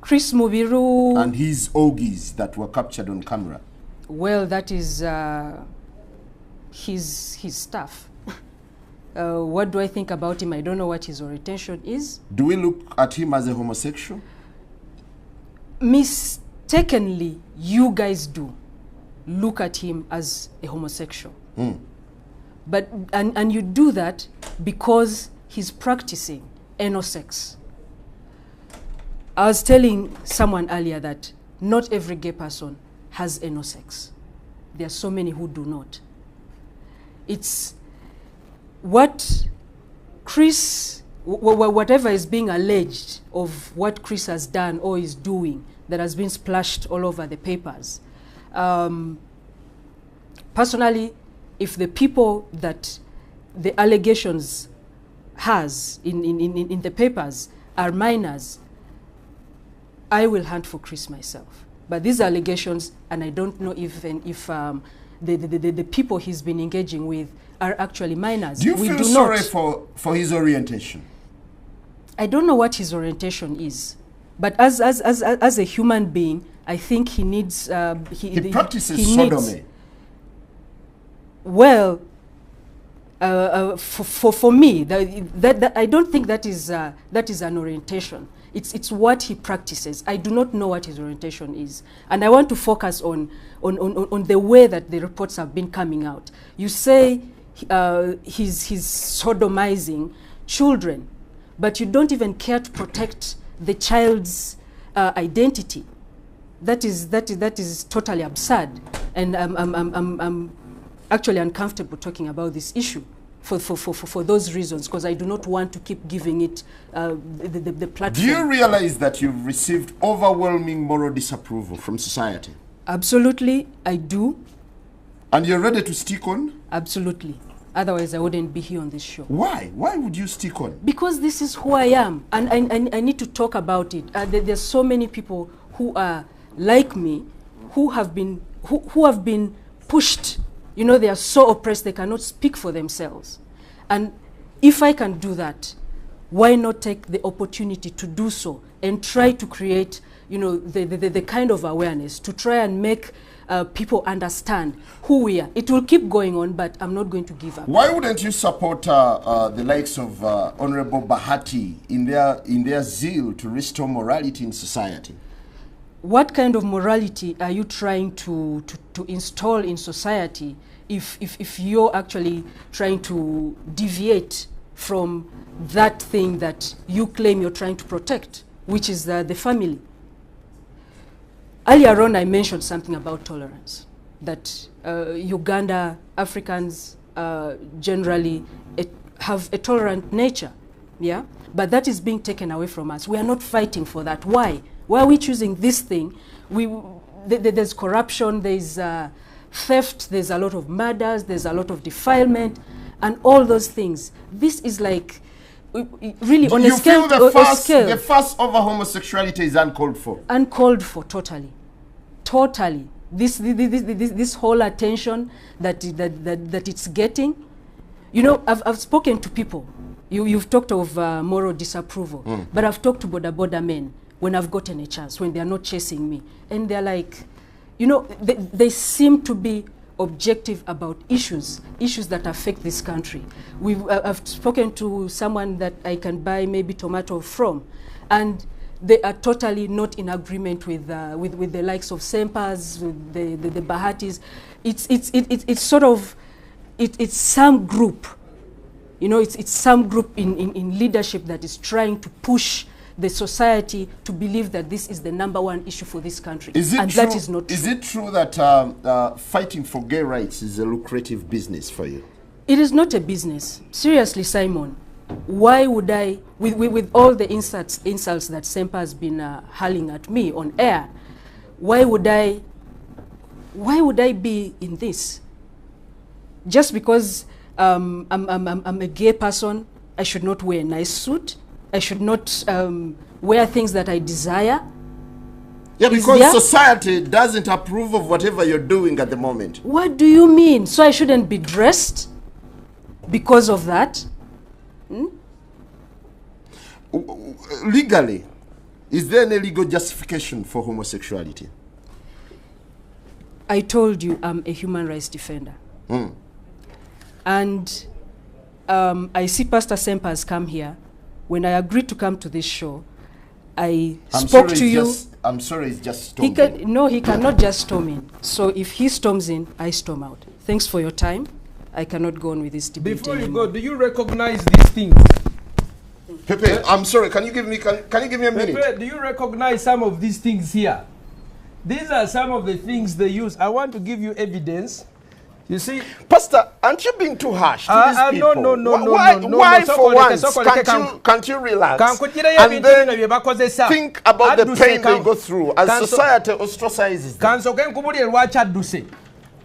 Speaker 2: Chris Mubiru...
Speaker 1: And his orgies that were captured on camera.
Speaker 2: Well, that is his stuff. What do I think about him? I don't know what his orientation is.
Speaker 1: Do we look at him as a homosexual?
Speaker 2: Mistakenly, you guys do look at him as a homosexual. But and you do that because he's practicing anal sex. I was telling someone earlier that not every gay person has anal sex. There are so many who do not. It's what Chris, whatever is being alleged of what Chris has done or is doing that has been splashed all over the papers. Personally, if the people that the allegations has in the papers are minors, I will hunt for Chris myself. But these allegations, and I don't know if the people he's been engaging with are actually minors.
Speaker 1: Do you feel sorry for his orientation?
Speaker 2: I don't know what his orientation is, but as a human being, I think he needs.
Speaker 1: He practices sodomy.
Speaker 2: Well, for me, that I don't think that is an orientation. It's what he practices. I do not know what his orientation is, and I want to focus on the way that the reports have been coming out. You say he's sodomizing children, but you don't even care to protect the child's identity. That is totally absurd, and I'm actually uncomfortable talking about this issue for those reasons, because I do not want to keep giving it the platform.
Speaker 1: Do you realize that you've received overwhelming moral disapproval from society?
Speaker 2: Absolutely, I do.
Speaker 1: And you're ready to stick on?
Speaker 2: Absolutely. Otherwise, I wouldn't be here on this show.
Speaker 1: Why? Why would you stick on?
Speaker 2: Because this is who I am, and I need to talk about it. There's so many people who are like me, who have been pushed. You know, they are so oppressed they cannot speak for themselves. And if I can do that, why not take the opportunity to do so and try to create, you know, the kind of awareness to try and make people understand who we are. It will keep going on, but I'm not going to give up.
Speaker 1: Why wouldn't you support the likes of Honorable Bahati in their zeal to restore morality in society?
Speaker 2: What kind of morality are you trying to install in society if you're actually trying to deviate from that thing that you claim you're trying to protect, which is the family? Earlier on, I mentioned something about tolerance, that Uganda, Africans generally have a tolerant nature, yeah? But that is being taken away from us. We are not fighting for that. Why? Why are we choosing this thing? There's corruption, there's theft, there's a lot of murders, there's a lot of defilement, and all those things. This is like, really on a scale.
Speaker 1: The fuss over homosexuality is uncalled for.
Speaker 2: Uncalled for, totally. Totally. This whole attention that it's getting. You know, I've spoken to people. You've talked of moral disapproval, but I've talked to border men when I've gotten a chance, when they're not chasing me. And they're like, you know, they seem to be objective about issues that affect this country. I've spoken to someone that I can buy maybe tomato from, and they are totally not in agreement with the likes of Ssempas, with the Bahatis. It's sort of, it's some group, you know, it's some group in leadership that is trying to push the society to believe that this is the #1 issue for this country.
Speaker 1: And
Speaker 2: that is not true.
Speaker 1: Is it true that fighting for gay rights is a lucrative business for you?
Speaker 2: It is not a business. Seriously, Simon, why would I, with all the insults that Ssempa has been hurling at me on air, why would I be in this? Just because I'm a gay person, I should not wear a nice suit. I should not wear things that I desire.
Speaker 1: Yeah, because society doesn't approve of whatever you're doing at the moment.
Speaker 2: What do you mean? So I shouldn't be dressed because of that?
Speaker 1: Legally, is there any legal justification for homosexuality?
Speaker 2: I told you I'm a human rights defender. And I see Pastor Ssempa has come here. When I agreed to come to this show, I spoke to you.
Speaker 1: I'm sorry, it's just storming.
Speaker 2: No, he cannot just storm in. So if he storms in, I storm out. Thanks for your time. I cannot go on with this debate
Speaker 4: Before
Speaker 2: anymore.
Speaker 4: you go, do you recognize these things?
Speaker 1: Pepe, I'm sorry, can you give me a minute?
Speaker 4: Pepe, do you recognize some of these things here? These are some of the things they use. I want to give you evidence. You see,
Speaker 1: Pastor, aren't you being too harsh to these people?
Speaker 4: Why
Speaker 1: for once can't you relax and then think about the pain they go through as society ostracizes them?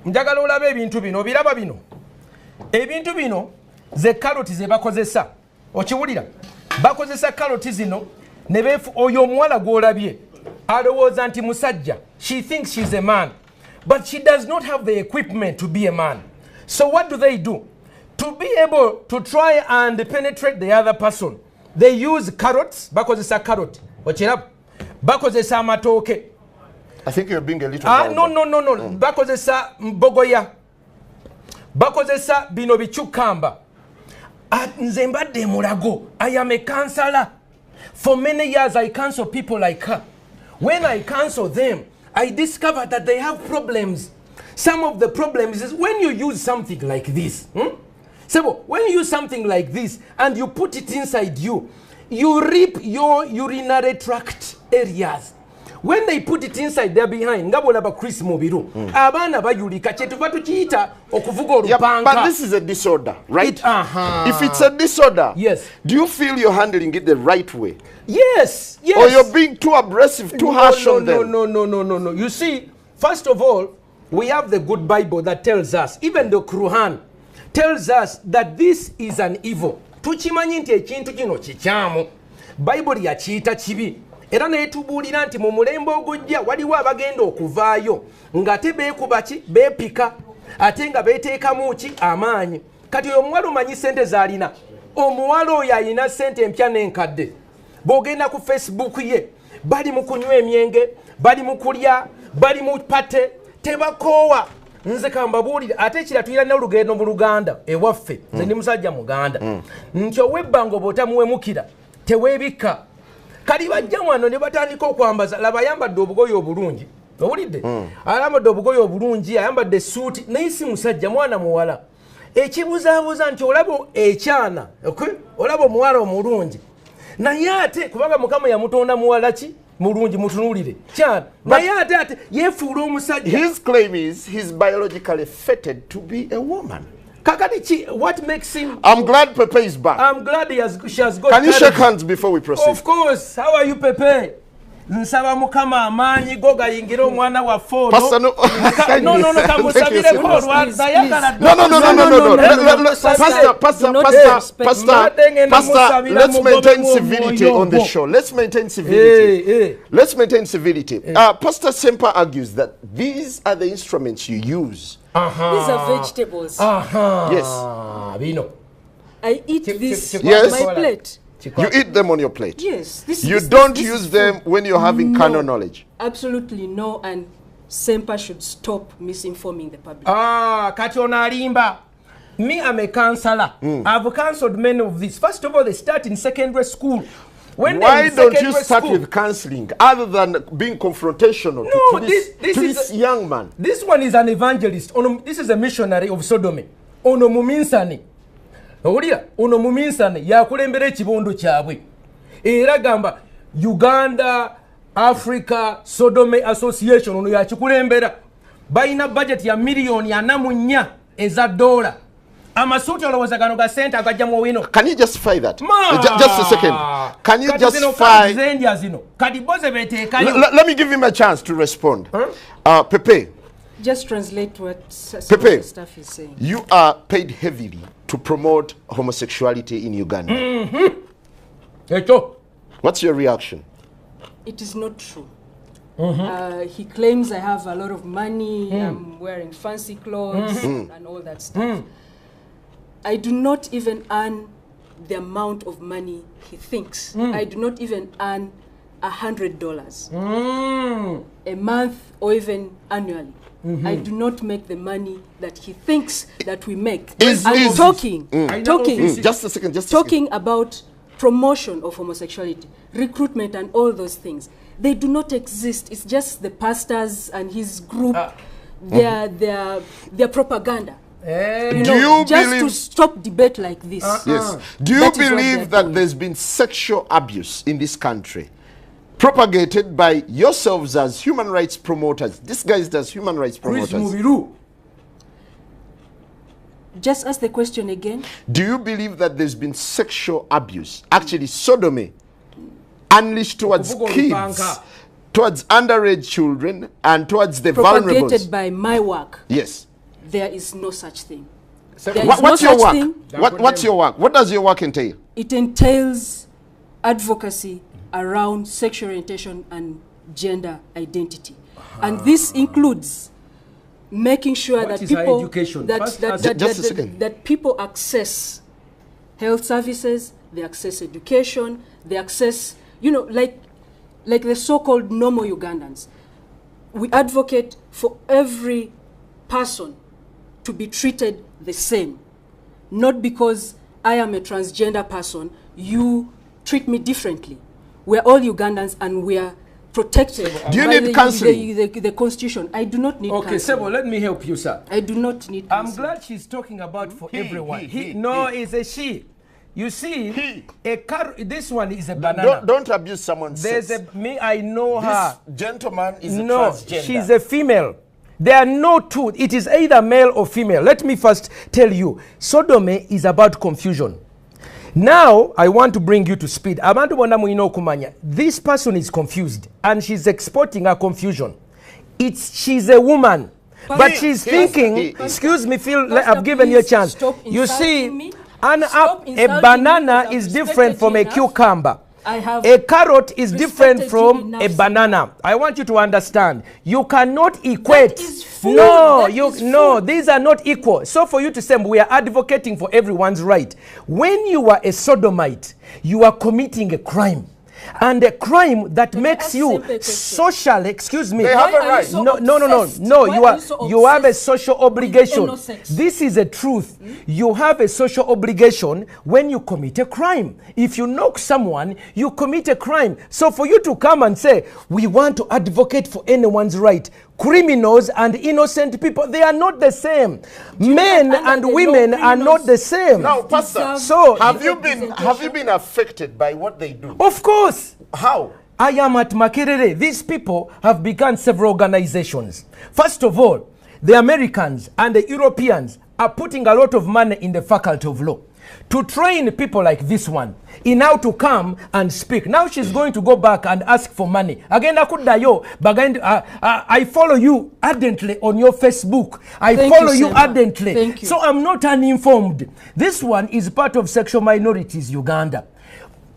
Speaker 4: Njagala olabe ebintu bino biraba bino. Ebintu bino ze carrot ze bakozesa. Okiwulira? Bakozesa carrot zino ne befu oyo omwala gwolabye. Alowooza nti musajja. She thinks she's a man. But she does not have the equipment to be a man. So what do? To be able to try and penetrate the other person, they use carrots. Bakozesa carrot. Okiraba? Bakozesa amatooke.
Speaker 1: I think you're being a little
Speaker 4: no. Bakozesa mbogoya. Bakozesa bino bichukamba. Nze mbadde mulago. I am a counselor. For many years I counsel people like her. When I counsel them, I discovered that they have problems. Some of the problems is when you use something like this. So when you use something like this and you put it inside you, you rip your urinary tract areas. When they put it inside, they're behind. Ngabolaba Chris Mobiru. Abana bayulika chetuva tukiita okuvuga olupanga.
Speaker 1: But this is a disorder, right? If it's a disorder,
Speaker 4: yes.
Speaker 1: Do you feel you're handling it the right way?
Speaker 4: Yes.
Speaker 1: Or you're being too aggressive, too harsh on them?
Speaker 4: No. You see, first of all, we have the good Bible that tells us, even the Quran tells us that this is an evil. Tuchimanyi nti ekintu kino kikyamu. Bible yakiyita kibi. Era netubuulira nti mu mulembe ogujja waliwo abagenda okuvaayo nga te beekubaki beepika ate nga beeteekamu ki amaanyi. Kati oyo omuwala omanyi ssente z'alina. Omuwala oyo alina ssente empya n'enkadde. Bw'ogenda ku Facebook ye bali mu kunywa emyenge, bali mu kulya, bali mu pate, tebakoowa. Nze kambabuulira ate ekira tuyina n'olugendo mu Luganda ewaffe. Nze ndi musajja Muganda. Nti ow'ebbanga bw'otamuwemukira teweebikka. Kali bajja wano ne batandika okwambaza laba ayambadde obugoye obulungi. Owulidde? Ayambadde obugoye obulungi, ayambadde suuti, naye si musajja mwana muwala. Ekibuzaabuza nti olaba ekyana, olaba omuwala omulungi. Naye ate kubanga Mukama yamutonda muwala ki? Mulungi mutunuulire. Kyana. Naye ate yeefuula omusajja.
Speaker 1: His claim is he's biologically fated to be a woman.
Speaker 4: What makes him...
Speaker 1: I'm glad Pepe is back.
Speaker 4: I'm glad she has got...
Speaker 1: Can you shake hands before we proceed?
Speaker 4: Of course. How are you, Pepe? Nsaba Mukama amaanyi go gayingira omwana wa fono.
Speaker 1: Pastor, no.
Speaker 4: Kamusabire ko lwaza yagala.
Speaker 1: Pastor, let's maintain civility on the show. Let's maintain civility. Let's maintain civility. Pastor Ssempa argues that these are the instruments you use.
Speaker 2: These are vegetables.
Speaker 1: Yes.
Speaker 4: Bino.
Speaker 2: I eat this on my plate.
Speaker 1: You eat them on your plate?
Speaker 2: Yes.
Speaker 1: You don't use them when you're having carnal knowledge?
Speaker 2: Absolutely no, and Ssempa should stop misinforming the public.
Speaker 4: Kati ono alimba. Me, I'm a counselor. I've counseled many of these. First of all, they start in secondary school.
Speaker 1: Why don't you start with counseling other than being confrontational to this young man?
Speaker 4: This one is an evangelist. This is a missionary of Sodomy. Ono muminsani. Owulira, ono muminsani yakulembera ekibondo kyabwe. Era gamba Uganda Africa Sodomy Association ono yakikulembera balina budget ya million ya namunya eza $. Amasuuti olowooza gano ga sente agajja mu wino.
Speaker 1: Can you justify that? Just a second. Can you justify? Let me give him a chance to respond. Pepe.
Speaker 2: Just translate what
Speaker 1: Pepe,
Speaker 2: stuff is saying.
Speaker 1: You are paid heavily to promote homosexuality in Uganda. What's your reaction?
Speaker 2: It is not true. He claims I have a lot of money, I'm wearing fancy clothes and all that stuff. I do not even earn the amount of money he thinks. I do not even earn $100 a month or even annually. I do not make the money that he thinks that we make. I'm talking
Speaker 1: just a second,
Speaker 2: talking about promotion of homosexuality, recruitment and all those things. They do not exist. It's just the pastors and his group, their propaganda. Just to stop debate like this.
Speaker 1: Yes. Do you believe that there's been sexual abuse in this country propagated by yourselves as human rights promoters, disguised as human rights promoters?
Speaker 2: Just ask the question again.
Speaker 1: Do you believe that there's been sexual abuse, actually sodomy, unleashed towards kids, towards underage children, and towards the vulnerable?
Speaker 2: Propagated by my work?
Speaker 1: Yes.
Speaker 2: There is no such thing.
Speaker 1: What's your work? What's your work? What does your work entail?
Speaker 2: It entails advocacy around sexual orientation and gender identity. And this includes making sure that people that people access health services, they access education, they access, like the so-called normal Ugandans. We advocate for every person to be treated the same. Not because I am a transgender person, you treat me differently. We're all Ugandans and we are protected.
Speaker 1: Do you need counseling?
Speaker 2: The Constitution. I do not need counseling.
Speaker 4: Okay, Sebo, let me help you, sir.
Speaker 2: I do not need counseling.
Speaker 4: I'm glad she's talking about for everyone. No, it's a she. You see, this one is a banana.
Speaker 1: Don't abuse someone's sex.
Speaker 4: I know her.
Speaker 1: This gentleman is a transgender.
Speaker 4: She's a female. There are no two. It is either male or female. Let me first tell you, sodomy is about confusion. Now, I want to bring you to speed. This person is confused, and she's exporting her confusion. She's a woman, but she's thinking, excuse me, Phil, I've given you a chance. You see, a banana is different from a cucumber. A carrot is different from a banana. I want you to understand. You cannot equate. No, these are not equal. So for you to say we are advocating for everyone's right. When you are a sodomite, you are committing a crime. And a crime that makes you social, excuse me.
Speaker 1: They have a right.
Speaker 4: No. You have a social obligation. This is a truth. You have a social obligation when you commit a crime. If you knock someone, you commit a crime. So for you to come and say, we want to advocate for anyone's right, criminals and innocent people, they are not the same. Men and women are not the same.
Speaker 1: Now, Pastor, so have you been affected by what they do?
Speaker 4: Of course.
Speaker 1: How?
Speaker 4: I am at Makerere. These people have begun several organizations. First of all, the Americans and the Europeans are putting a lot of money in the Faculty of Law to train people like this one in how to come and speak. Now she's going to go back and ask for money. Again, I follow you ardently on your Facebook. I follow you ardently.
Speaker 2: Thank you.
Speaker 4: So I'm not uninformed. This one is part of Sexual Minorities Uganda.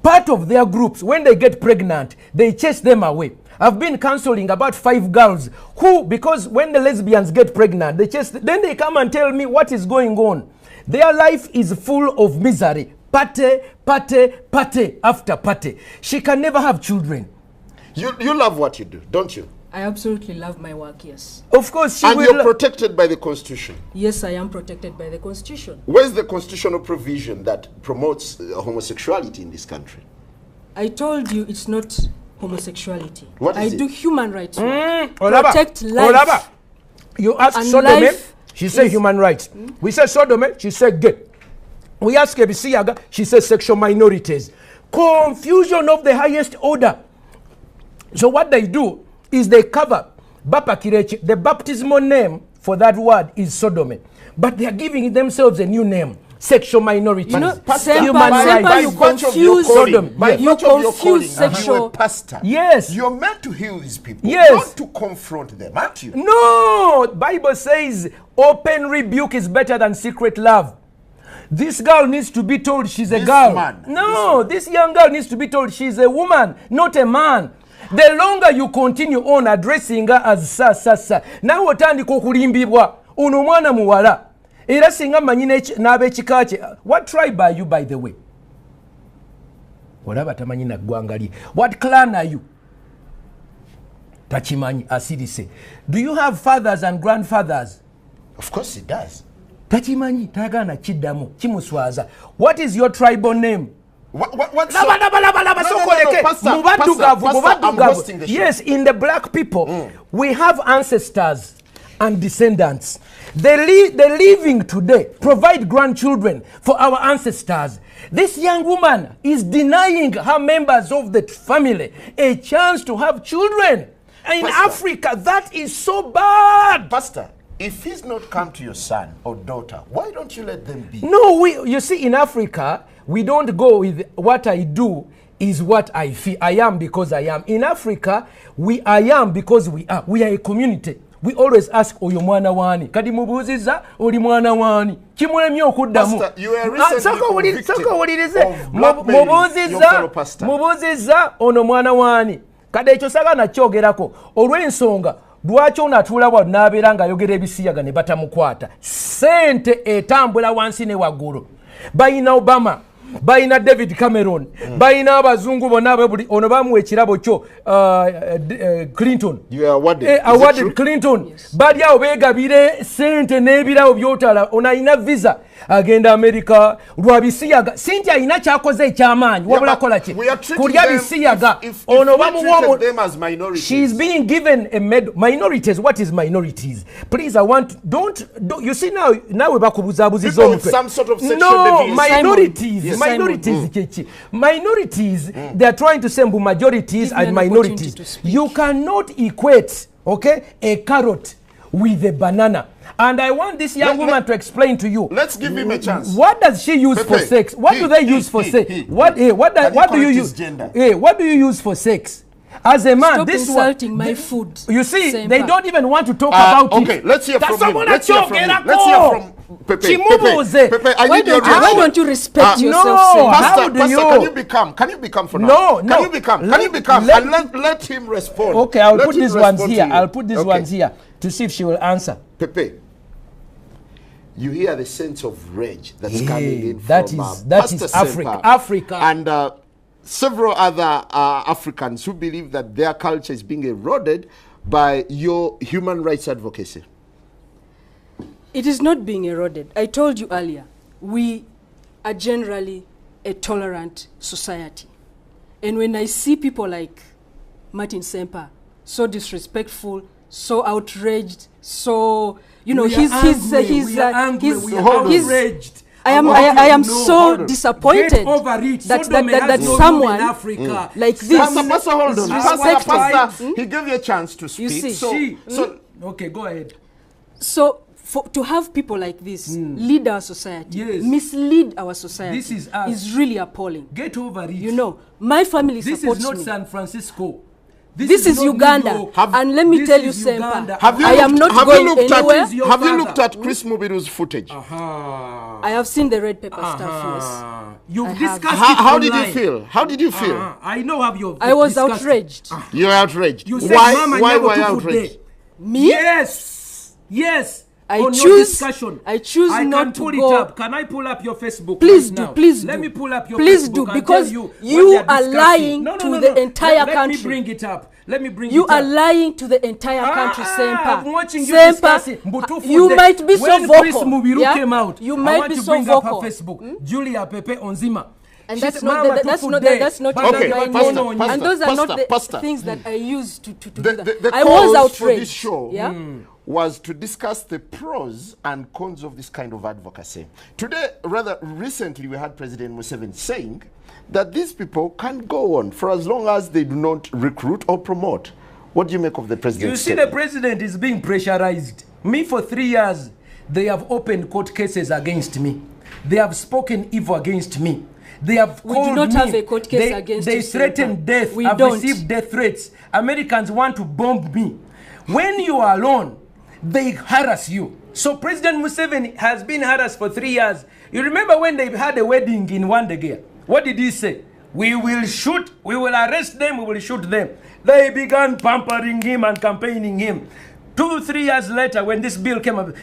Speaker 4: Part of their groups, when they get pregnant, they chase them away. I've been counseling about 5 girls who, because when the lesbians get pregnant, then they come and tell me what is going on. Their life is full of misery. Pate after pate. She can never have children.
Speaker 1: You love what you do, don't you?
Speaker 2: I absolutely love my work, yes.
Speaker 4: Of course.
Speaker 1: And you're protected by the Constitution.
Speaker 2: Yes, I am protected by the Constitution.
Speaker 1: Where's the constitutional provision that promotes homosexuality in this country?
Speaker 2: I told you it's not homosexuality.
Speaker 1: What is
Speaker 2: I
Speaker 1: it?
Speaker 2: do human rights. Protect life.
Speaker 4: You ask sodomy, she said human rights. We say sodomy, she said gay. We ask Ebisiyaga, she says sexual minorities. Confusion of the highest order. So what they do is they cover Bapakirech. The baptismal name for that word is sodomy. But they are giving themselves a new name. Sexual minorities.
Speaker 2: You know,
Speaker 4: human
Speaker 2: Ssempa,
Speaker 4: rights.
Speaker 2: you confuse
Speaker 4: Sodom.
Speaker 1: By
Speaker 4: Yes.
Speaker 1: virtue of your calling,
Speaker 2: sexual.
Speaker 1: you're a pastor.
Speaker 4: Yes.
Speaker 1: You're meant to heal these people,
Speaker 4: Yes.
Speaker 1: not to confront them, aren't you?
Speaker 4: No, Bible says open rebuke is better than secret love. This girl needs to be told she's a
Speaker 1: This
Speaker 4: girl.
Speaker 1: man,
Speaker 4: No, this young girl needs to be told she's a woman, not a man. The longer you continue on addressing her as sa, now otandika okulimbibwa ono mwana muwala. Era singa manyi n'ab'ekika kye. What tribe are you, by the way? Olaba tamanyi na ggwanga lye. What clan are you? Tachimanyi asirise. Do you have fathers and grandfathers?
Speaker 1: Of course he does.
Speaker 4: Tachimanyi tagana kiddamu kimuswaza. What is your tribal name?
Speaker 1: What's
Speaker 4: Laba,
Speaker 1: Pastor,
Speaker 4: Mubadugavu.
Speaker 1: I'm hosting the show.
Speaker 4: Yes, in the black people, we have ancestors and descendants. The living today provide grandchildren for our ancestors. This young woman is denying her members of the family a chance to have children. In
Speaker 1: Pastor,
Speaker 4: Africa, that is so bad.
Speaker 1: Pastor, if he's not come to your son or daughter, why don't you let them be?
Speaker 4: No, you see, in Africa, we don't go with what I do is what I feel. I am because I am. In Africa, I am because we are. We are a community. We always ask oyo mwana wani. Kadi mubuziza oli mwana wani. Kimulemye okuddamu.
Speaker 1: Pastor, you were recently convicted of blackmailing your fellow pastor.
Speaker 4: Mubuziza ono mwana wani. Kade ekyo sagana kyogerako. Olw'ensonga lwaki onatuula wa n'abeera ng'ayogera ebisiyaga ne batamukwata. Sente etambula wansi ne waggulu. Bayina Obama, bayina David Cameron, bayina abazungu bonna abebuli ono bamuwa ekirabo kyo Clinton.
Speaker 1: You are awarded.
Speaker 4: Awarded Clinton. Yes. Bali awo beegabire sente n'ebirawo byotala ono alina visa agenda America lwabisiyaga. Cynthia alina kyakoze ekyamaanyi wabula kola ki kulya bisiyaga ono bamuwa. She's being given a medal. Minorities, what is minorities? Please, I want don't you see now we bakubuzaabuziza omutwe.
Speaker 1: Some sort of sexual
Speaker 4: no,
Speaker 1: deviation.
Speaker 4: Minorities, they are trying to say majorities and minorities. You cannot equate, okay, a carrot with a banana. And I want this young woman to explain to you.
Speaker 1: Let's give him a chance.
Speaker 4: What does she use for sex? What do they use for sex? What do you use? What do you use for sex? As a man,
Speaker 2: Stop insulting my food.
Speaker 4: You see,
Speaker 2: Ssempa.
Speaker 4: They don't even want to talk about it.
Speaker 1: Okay, let's hear from him. Let's hear from Pepe. Pepe,
Speaker 2: Why don't you respect yourself?
Speaker 4: No,
Speaker 1: Pastor, can you become for now?
Speaker 4: No.
Speaker 1: Can you become? And let him respond.
Speaker 4: Okay, I'll put these ones here. I'll put these ones here to see if she will answer.
Speaker 1: Pepe, you hear the sense of rage that's coming in
Speaker 4: that
Speaker 1: from
Speaker 4: is
Speaker 1: Pastor
Speaker 4: Africa.
Speaker 1: And several other Africans who believe that their culture is being eroded by your human rights advocacy.
Speaker 2: It is not being eroded. I told you earlier, we are generally a tolerant society. And when I see people like Martin Ssempa, so disrespectful, so outraged, so, you know, he's
Speaker 4: outraged.
Speaker 2: I am so disappointed that someone like this
Speaker 1: Pastor, hold on. Pastor, he gave you a chance to speak.
Speaker 2: You see,
Speaker 4: okay, go ahead.
Speaker 2: So to have people like this lead our society, mislead our society,
Speaker 4: this is
Speaker 2: really appalling.
Speaker 4: Get over it.
Speaker 2: You know, my family supports me.
Speaker 4: This is not San Francisco.
Speaker 2: This is Uganda. And let me tell you, Ssempa, I am not going anywhere.
Speaker 1: Have you looked at Chris Mubiru's footage?
Speaker 2: I have seen the red pepper stuff, yes.
Speaker 4: You've discussed it
Speaker 1: How did you feel? How did you feel?
Speaker 4: I know how you.
Speaker 2: I was outraged.
Speaker 1: You're outraged.
Speaker 4: You said,
Speaker 1: why were you outraged?
Speaker 2: Me?
Speaker 4: Yes.
Speaker 2: I choose not to go.
Speaker 4: Can I pull up your Facebook?
Speaker 2: Please do, please do.
Speaker 4: Let me pull up your
Speaker 2: please
Speaker 4: Facebook.
Speaker 2: Do, because you are lying to the entire country.
Speaker 4: Let me bring it up.
Speaker 2: You are lying to the entire country, Ssempa.
Speaker 4: I'm watching you discussing.
Speaker 2: You might be so vocal.
Speaker 4: When Chris Mubiru came out,
Speaker 2: you might be so vocal.
Speaker 4: I want to bring up her Facebook. Julia, Pepe, Onziema.
Speaker 2: And that's not and those are not the things that I use to do that. I was outraged.
Speaker 1: was to discuss the pros and cons of this kind of advocacy. Today, rather recently, we had President Museveni saying that these people can go on for as long as they do not recruit or promote. What do you make of the president?
Speaker 4: You see, the president is being pressurized. Me, for 3 years, they have opened court cases against me. They have spoken evil against me. They have called me.
Speaker 2: We do not have a court case against
Speaker 4: They
Speaker 2: you,
Speaker 4: threaten death.
Speaker 2: We
Speaker 4: I've
Speaker 2: don't.
Speaker 4: received death threats. Americans want to bomb me. When you are alone, they harass you. So President Museveni has been harassed for 3 years. You remember when they had a wedding in Wandegea? What did he say? We will shoot, we will arrest them, we will shoot them. They began pampering him and campaigning him. 2 3 years later, when this bill came up,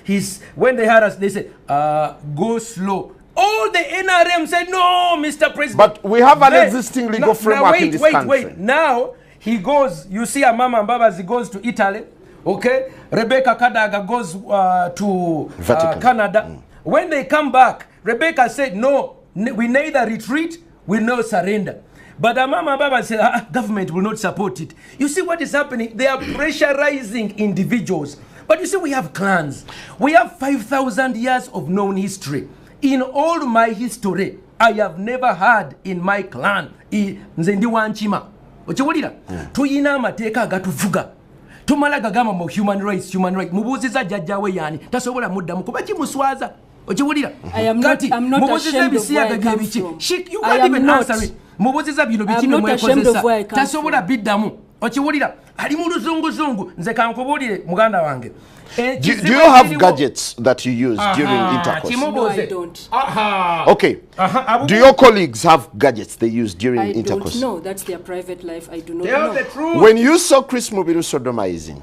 Speaker 4: when they harassed, they said, go slow. All the NRM said, no, Mr. President.
Speaker 1: But we have an existing legal framework in this country.
Speaker 4: Wait. Now, he goes, you see a Mama and Babas, he goes to Italy, okay? Rebecca Kadaga goes to Canada. When they come back, Rebecca said, no, we neither retreat, we no surrender. But Mama Baba said, government will not support it. You see what is happening? They are pressurizing individuals. But you see, we have clans. We have 5,000 years of known history. In all my history, I have never had in my clan, nze ndi Onziema. Ochiwulira? Tuyina amateeka agatuvuga. Tumala gagamba mu human rights. Mubuuziza jjajjawe yani. Tasobola muddamu kuba kimuswaza. Ochiwulira?
Speaker 2: I'm not ashamed of where I come from.
Speaker 4: You can't even answer it. Mubuuziza bino bikime mwekozesa. Tasobola biddamu. Ochiwulira? Ali mu luzunguzungu. Nze kankubuulire muganda wange.
Speaker 1: Do you have gadgets that you use during intercourse?
Speaker 2: No, I don't.
Speaker 1: Okay. Do your colleagues have gadgets they use during intercourse?
Speaker 2: I don't know. That's their private life. I do not know.
Speaker 4: The truth.
Speaker 1: When you saw Chris Mubiru sodomizing,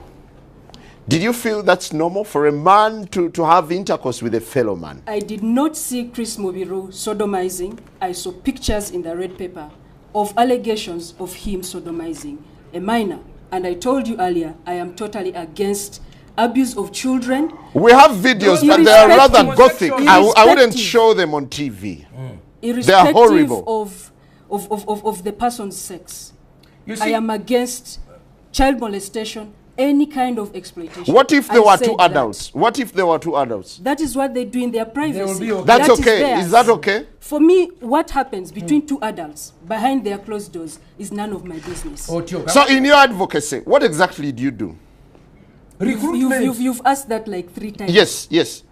Speaker 1: did you feel that's normal for a man to have intercourse with a fellow man?
Speaker 2: I did not see Chris Mubiru sodomizing. I saw pictures in the red paper of allegations of him sodomizing a minor. And I told you earlier, I am totally against abuse of children. We have videos, but they are rather gothic.
Speaker 1: I wouldn't show them on TV. They are horrible.
Speaker 2: Of the person's sex. You see, I am against child molestation, any kind of exploitation.
Speaker 1: What if there were 2 adults? What if there were 2 adults?
Speaker 2: That is what they do in their privacy.
Speaker 1: Okay. That's okay. Is that okay?
Speaker 2: For me, what happens between 2 adults behind their closed doors is none of my business.
Speaker 1: So in your advocacy, what exactly do you do?
Speaker 2: You've asked that like 3 times.
Speaker 1: Yes.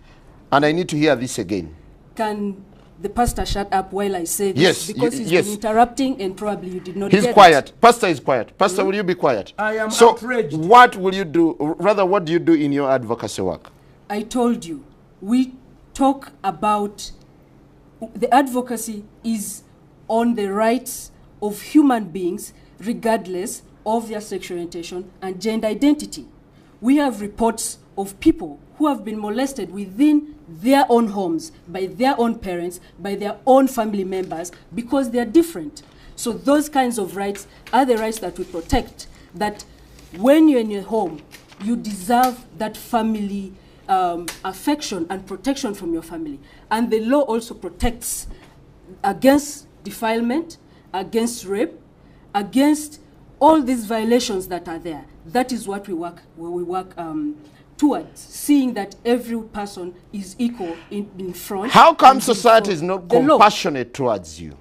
Speaker 1: And I need to hear this again.
Speaker 2: Can the pastor shut up while I say this?
Speaker 1: Yes.
Speaker 2: Because he's been interrupting and probably you did not
Speaker 1: He's
Speaker 2: get
Speaker 1: quiet.
Speaker 2: it.
Speaker 1: Pastor is quiet. Pastor, will you be quiet?
Speaker 4: I am
Speaker 1: so
Speaker 4: outraged.
Speaker 1: What will you do? Rather, what do you do in your advocacy work?
Speaker 2: I told you, we talk about the advocacy is on the rights of human beings regardless of their sexual orientation and gender identity. We have reports of people who have been molested within their own homes, by their own parents, by their own family members, because they are different. So those kinds of rights are the rights that we protect, that when you're in your home, you deserve that family affection and protection from your family. And the law also protects against defilement, against rape, against all these violations that are there. That is what we work towards, seeing that every person is equal in front.
Speaker 1: How come society is not compassionate towards you?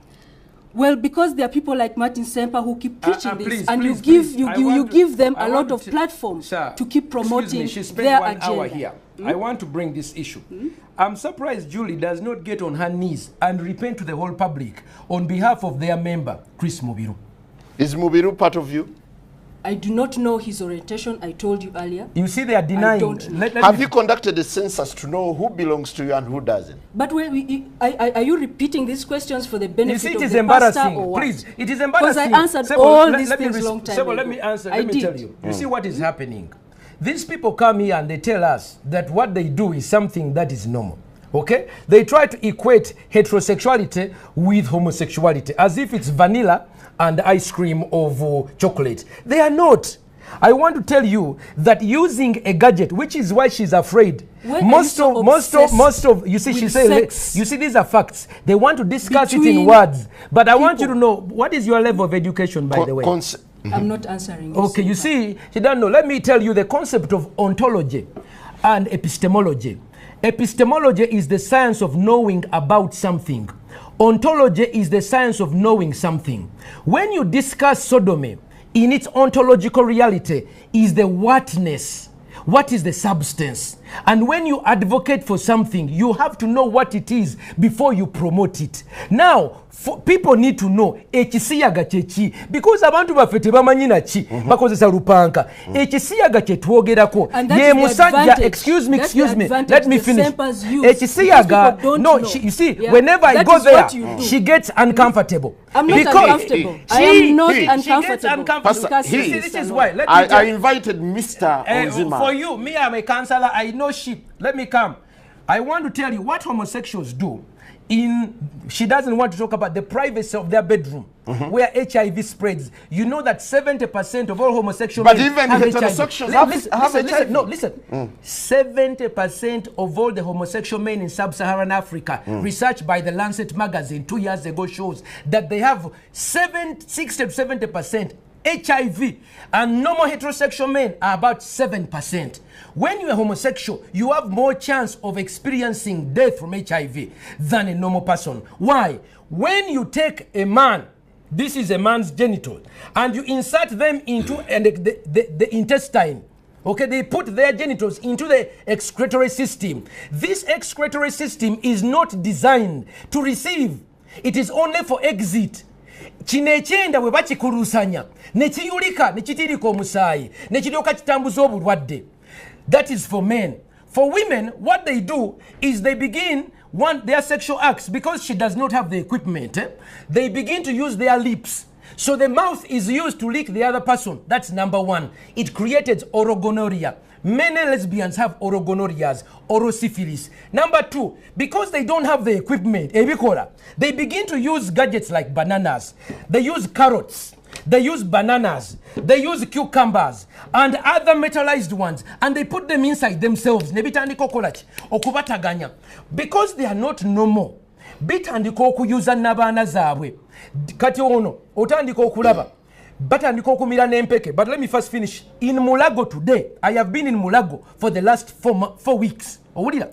Speaker 2: Well, because there are people like Martin Ssempa who keep preaching this, and you give them a lot of platform to keep promoting their agenda.
Speaker 4: Here. I want to bring this issue. I'm surprised Julie does not get on her knees and repent to the whole public on behalf of their member, Chris Mubiru.
Speaker 1: Is Mubiru part of you?
Speaker 2: I do not know his orientation. I told you earlier.
Speaker 4: You see, they are denying.
Speaker 2: I don't know.
Speaker 1: Have you conducted a census to know who belongs to you and who doesn't?
Speaker 2: But are you repeating these questions for the benefit
Speaker 4: of
Speaker 2: the pastor or what?
Speaker 4: Please, it is embarrassing.
Speaker 2: Because I answered all these things long time ago.
Speaker 4: Let me answer. Let me tell you. You see what is happening? These people come here and they tell us that what they do is something that is normal. Okay? They try to equate heterosexuality with homosexuality as if it's vanilla and ice cream of chocolate. They are not. I want to tell you that using a gadget, which is why she's afraid. Most of you see, she says, you see, these are facts. They want to discuss it in words. But I want you to know, what is your level of education, by the way?
Speaker 2: I'm not answering you.
Speaker 4: Okay, you see, she doesn't know. Let me tell you the concept of ontology and epistemology. Epistemology is the science of knowing about something. Ontology is the science of knowing something. When you discuss sodomy, in its ontological reality is the whatness. What is the substance? And when you advocate for something, you have to know what it is before you promote it. Now, people need to know ekisiyaga chechi, because abantu baffe tebamanyi na chi bakozesa lupanka. Ekisiyaga kye twogerako ye musajja, excuse me, let me finish. Ekisiyaga, no, you see, whenever I go there, she gets uncomfortable.
Speaker 2: I'm not uncomfortable. I am not uncomfortable.
Speaker 1: Pastor,
Speaker 4: this is why.
Speaker 1: I invited Mr. Onziema.
Speaker 4: For you, me, I'm a counselor. I know sheep. Let me come. I want to tell you what homosexuals do. She doesn't want to talk about the privacy of their bedroom, where HIV spreads. You know that 70% of all homosexual men
Speaker 1: even
Speaker 4: have
Speaker 1: heterosexuals
Speaker 4: HIV.
Speaker 1: have HIV.
Speaker 4: No, listen. 70% of all the homosexual men in sub-Saharan Africa, research by the Lancet magazine 2 years ago shows that they have 60 to 70% HIV, and normal heterosexual men are about 7%. When you're homosexual, you have more chance of experiencing death from HIV than a normal person. Why? When you take a man, this is a man's genital, and you insert them into the intestine, okay, they put their genitals into the excretory system. This excretory system is not designed to receive. It is only for exit. Kino ekyenda bwe bakikulusanya ne kiyulika ne kitirika omusaayi ne kiryoka kitambuza obulwadde. That is for men. For women, what they do is they begin their sexual acts, because she does not have the equipment. They begin to use their lips. So the mouth is used to lick the other person. That's number one. It created orogonorrhea. Many lesbians have orogonorrheas, orosyphilis. Number two, because they don't have the equipment, they begin to use gadgets like bananas. They use carrots. They use bananas. They use cucumbers and other metallized ones, and they put them inside themselves. Because they are not normal. Bitandika okuyuza n'abaana zaabwe. Kati ono otandika okulaba. Batandika okumira n'empeke. But let me first finish. In Mulago today, I have been in Mulago for the last 4 weeks.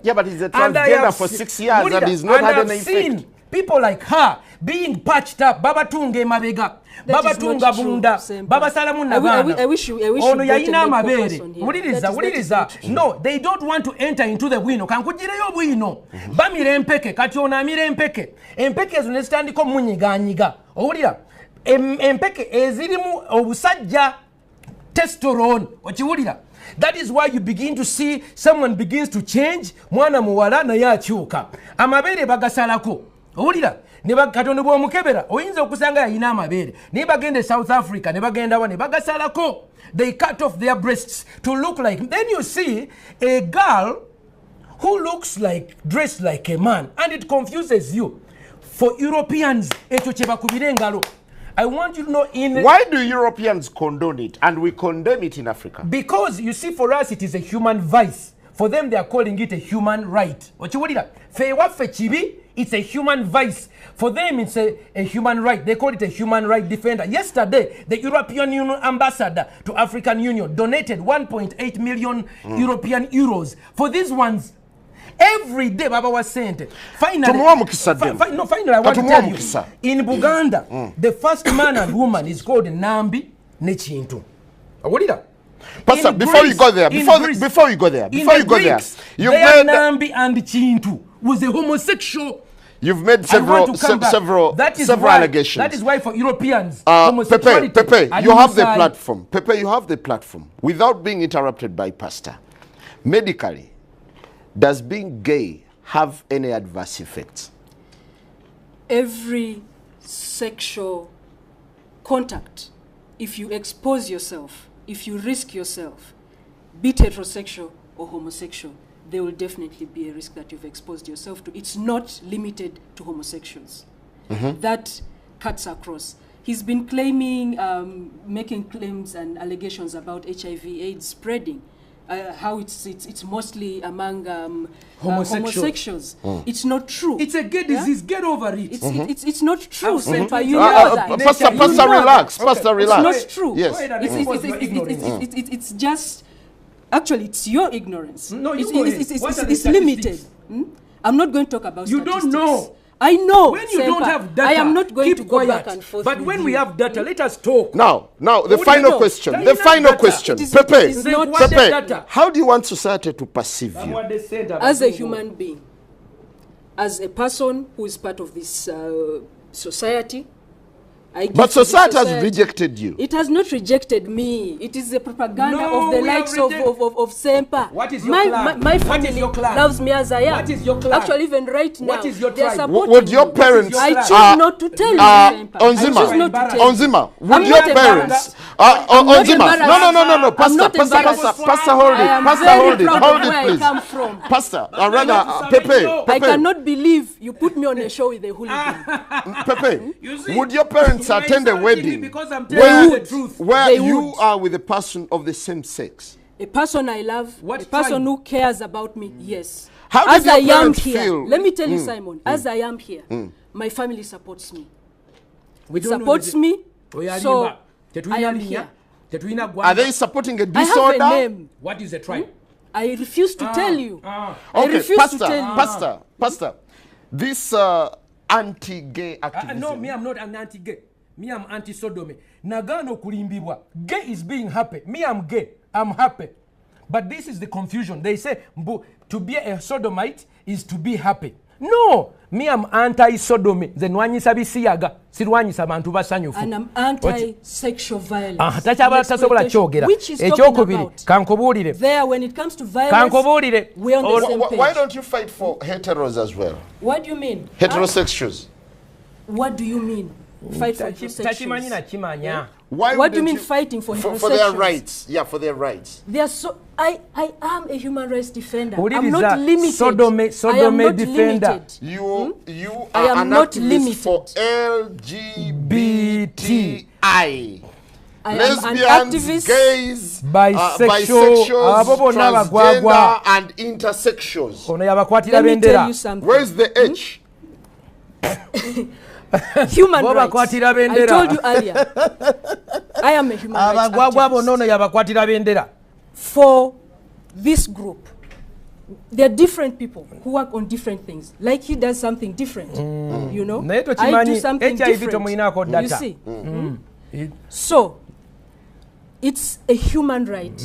Speaker 1: Yeah, but he's a transgender for 6 years and he's not had an effect.
Speaker 4: Seen people like her being patched up. Baba tunge mabega. Baba tunga bunda. Baba salamu nabana.
Speaker 2: I wish you
Speaker 4: ono yayina amabere.
Speaker 2: Muliriza.
Speaker 4: No, they don't want to enter into the wino. Kankujireyo bwino. Bamire empeke. Kati ona amire empeke. Empeke zunestandiko munyiganyiga. Owulira. Empeke ezirimu obusajja testosterone. Okiwulira. That is why you begin to see someone begins to change. Mwana muwala na yakyuka. Amabere bagasalako. Owulira. Ne bakatono bw'omukebera oyinza okusanga yayina amabere ne bagenda South Africa ne bagenda wa ne bagasalako. They cut off their breasts to look like. Then you see a girl who looks like, dressed like a man, and it confuses you. For Europeans, ekyo kye bakubira engalo. I want you to know
Speaker 1: why do Europeans condone it and we condemn it in Africa?
Speaker 4: Because you see, for us it is a human vice. For them they are calling it a human right. It's a human vice. For them it's a human right. They call it a human right defender. Yesterday, the European Union ambassador to African Union donated 1.8 million European euros for these ones. Every day Baba was sent. Finally, I want to tell you, in Buganda, the first man and woman is called Nambi Nechintu.
Speaker 1: Pastor, before you go there, you've made
Speaker 4: Nambi and Chintu was a homosexual.
Speaker 1: You've made several allegations.
Speaker 4: That is why for Europeans, homosexuality.
Speaker 1: Pepe, you have the platform. Pepe, you have the platform. Without being interrupted by Pastor, medically, does being gay have any adverse effects?
Speaker 2: Every sexual contact, if you expose yourself, if you risk yourself, be it heterosexual or homosexual, there will definitely be a risk that you've exposed yourself to. It's not limited to homosexuals. That cuts across. He's been claiming, making claims and allegations about HIV/AIDS spreading. how it's mostly among
Speaker 4: homosexuals.
Speaker 2: It's not true.
Speaker 4: It's a gay disease. Get over it.
Speaker 2: It's not true, Ssempa. You
Speaker 1: know
Speaker 2: know that.
Speaker 1: Pastor, relax. Pastor, relax.
Speaker 2: It's not true.
Speaker 1: Yes.
Speaker 2: It's just, actually, it's your ignorance.
Speaker 4: No,
Speaker 2: it's limited. I'm not going to talk about
Speaker 4: you
Speaker 2: statistics.
Speaker 4: You don't know.
Speaker 2: I know.
Speaker 4: When you don't have data,
Speaker 2: I am not going to go
Speaker 4: quiet.
Speaker 2: back and forth.
Speaker 4: But when we have data, let us talk.
Speaker 1: Now, the final question. The final question. Pepe, how do you want society to perceive you?
Speaker 2: As a human being, as a person who is part of this society.
Speaker 1: But society has rejected you.
Speaker 2: It has not rejected me. It is the propaganda of the likes of Ssempa.
Speaker 4: What is your clan?
Speaker 2: My family loves me as I am.
Speaker 4: What is your clan?
Speaker 2: Actually, even right now,
Speaker 4: what is your tribe?
Speaker 1: Would your parents...
Speaker 2: I choose not to tell you, Ssempa.
Speaker 1: Onziema, would your parents... Onziema, no. Pastor, hold it, please. Pastor, rather, Pepe.
Speaker 2: I cannot believe you put me on a show with a hooligan.
Speaker 1: Pepe, would your parents attend a wedding where you are with a person of the same sex?
Speaker 2: A person I love, a person who cares about me, yes.
Speaker 1: How
Speaker 2: as
Speaker 1: did your parents feel?
Speaker 2: Let me tell you, Simon, as I am here, my family supports me. Supports me, so I am here.
Speaker 1: Are they supporting a disorder?
Speaker 2: I have a name.
Speaker 4: What is the tribe?
Speaker 2: I refuse to tell you.
Speaker 1: Okay, Pastor, this anti-gay activism.
Speaker 4: No, me, I'm not an anti-gay. Me, I'm anti-sodomy. Nagano kulimbibwa. Gay is being happy. Me, I'm gay. I'm happy. But this is the confusion. They say to be a sodomite is to be happy. No, me, I'm anti-sodomy. And
Speaker 2: I'm anti-sexual violence.
Speaker 4: Which is
Speaker 2: talking about. There, when it comes to violence, we're on the same page.
Speaker 1: Why don't you fight for heteros as well?
Speaker 2: What do you mean?
Speaker 1: Heterosexuals.
Speaker 2: What do you mean? Fight for heterosexuals?
Speaker 1: What
Speaker 2: do you mean fighting for heterosexuals?
Speaker 1: For their rights. Yeah, for their rights.
Speaker 2: They are so. I am a human rights defender. I'm not limited.
Speaker 4: Sodomy defender.
Speaker 1: You are an activist for LGBTI. Lesbians, gays, bisexuals, transgender, and intersexuals.
Speaker 2: Let me tell you something.
Speaker 1: Where's the H?
Speaker 2: Human rights. I told you earlier. I am a human rights activist. For this group, there are different people who work on different things. Like he does something different, you know. I do something different. You see. So, it's a human right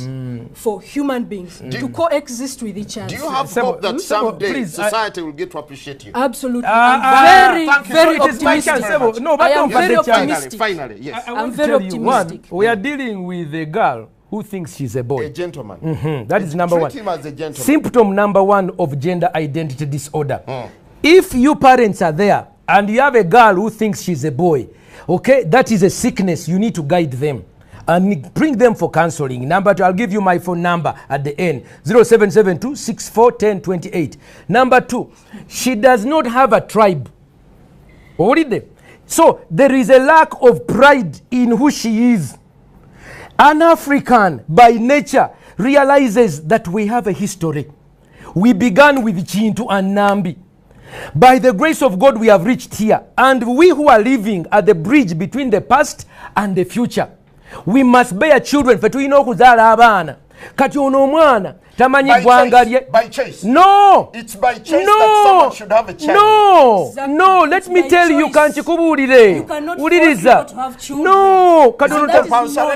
Speaker 2: for human beings to coexist with each other.
Speaker 1: Do you have hope that someday society will get to appreciate you?
Speaker 2: Absolutely. I'm very optimistic.
Speaker 4: No, but
Speaker 2: I am very optimistic.
Speaker 1: Finally, yes.
Speaker 2: I'm very optimistic.
Speaker 4: We are dealing with a girl who thinks she's a boy.
Speaker 1: A gentleman.
Speaker 4: That is number one.
Speaker 1: Treat him as a gentleman.
Speaker 4: Symptom number one of gender identity disorder. If you parents are there and you have a girl who thinks she's a boy, okay, that is a sickness. You need to guide them and bring them for counseling. Number two, I'll give you my phone number at the end, 0772-641028. Number two, she does not have a tribe. So there is a lack of pride in who she is. An African by nature realizes that we have a history. We began with Chintu and Nambi. By the grace of God, we have reached here. And we who are living at the bridge between the past and the future, we must bear children. By choice. No.
Speaker 1: It's by choice that someone should have a child.
Speaker 4: No. Let me tell you, can't you
Speaker 2: cannot force not to have children.
Speaker 4: No.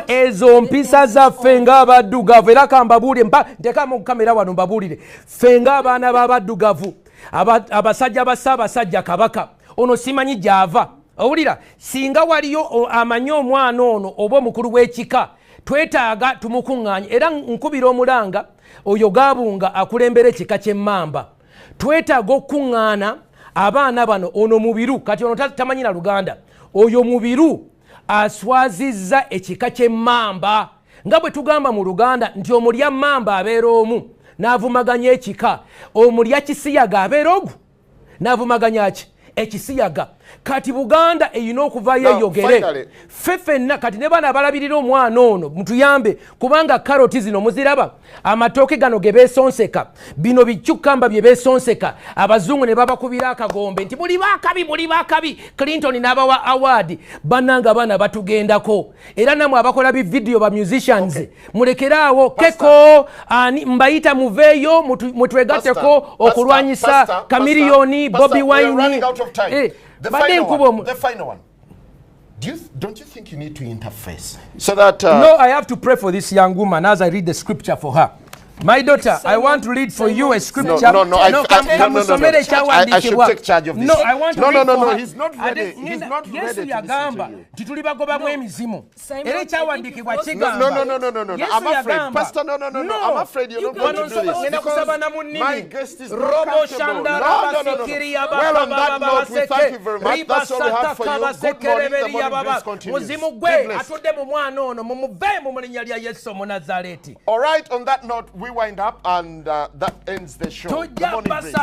Speaker 4: Ezo mpisa za fenga abadugavu era kambabulire ntekama kamera wano mbabulire fenga abaana b'abadugavu abasajja basajja kabaka ono simanyi gyava owulira singa waliyo amanyi omwana ono oba omukulu w'ekika twetaaga tumukuŋŋaanye era nkubira omulanga oyo gaabunga akulembera ekika ky'emmamba twetaaga okuŋŋaana abaana bano ono mubiru kati ono tamanyira Luganda oyo mubiru aswazizza ekika ky'emmamba nga bwe tugamba mu Luganda nti omulya mmamba abeera omu n'avumaganya ekika omulya kisiyaga abeera ogu n'avumaganya ki ekisiyaga kati Buganda eyina okuvayo eyogere ffenna kati ne bana abalabirira omwana ono mutuyambe kubanga karoti zino muziraba amatooke gano ge beesonseka bino bikyukamba bye beesonseka abazungu ne babakubira akagombe nti buli bakabi Clinton n'abawa award bannanga bana batugendako era namwe abakola bividiyo ba musicians mulekeraawo keko ani mbayita muveeyo mutwegatteko okulwanyisa Chameleone Bobby Wine
Speaker 1: The final one. Don't you think you need to interface so that?
Speaker 4: No, I have to pray for this young woman as I read the scripture for her. My daughter, I want to read for you a scripture.
Speaker 1: No. I should take charge of this.
Speaker 4: No, I want to read for
Speaker 1: No.
Speaker 4: her.
Speaker 1: He's not ready. He's not ready to listen to you. No. I'm afraid, Pastor. No. I'm afraid you're not going to do this because my guest is not comfortable. No. Well, on that note, we thank you very much. That's all we have for you. Good morning. The morning breeze continues. All right. On that note, we wind up and that ends the show. The morning breeze.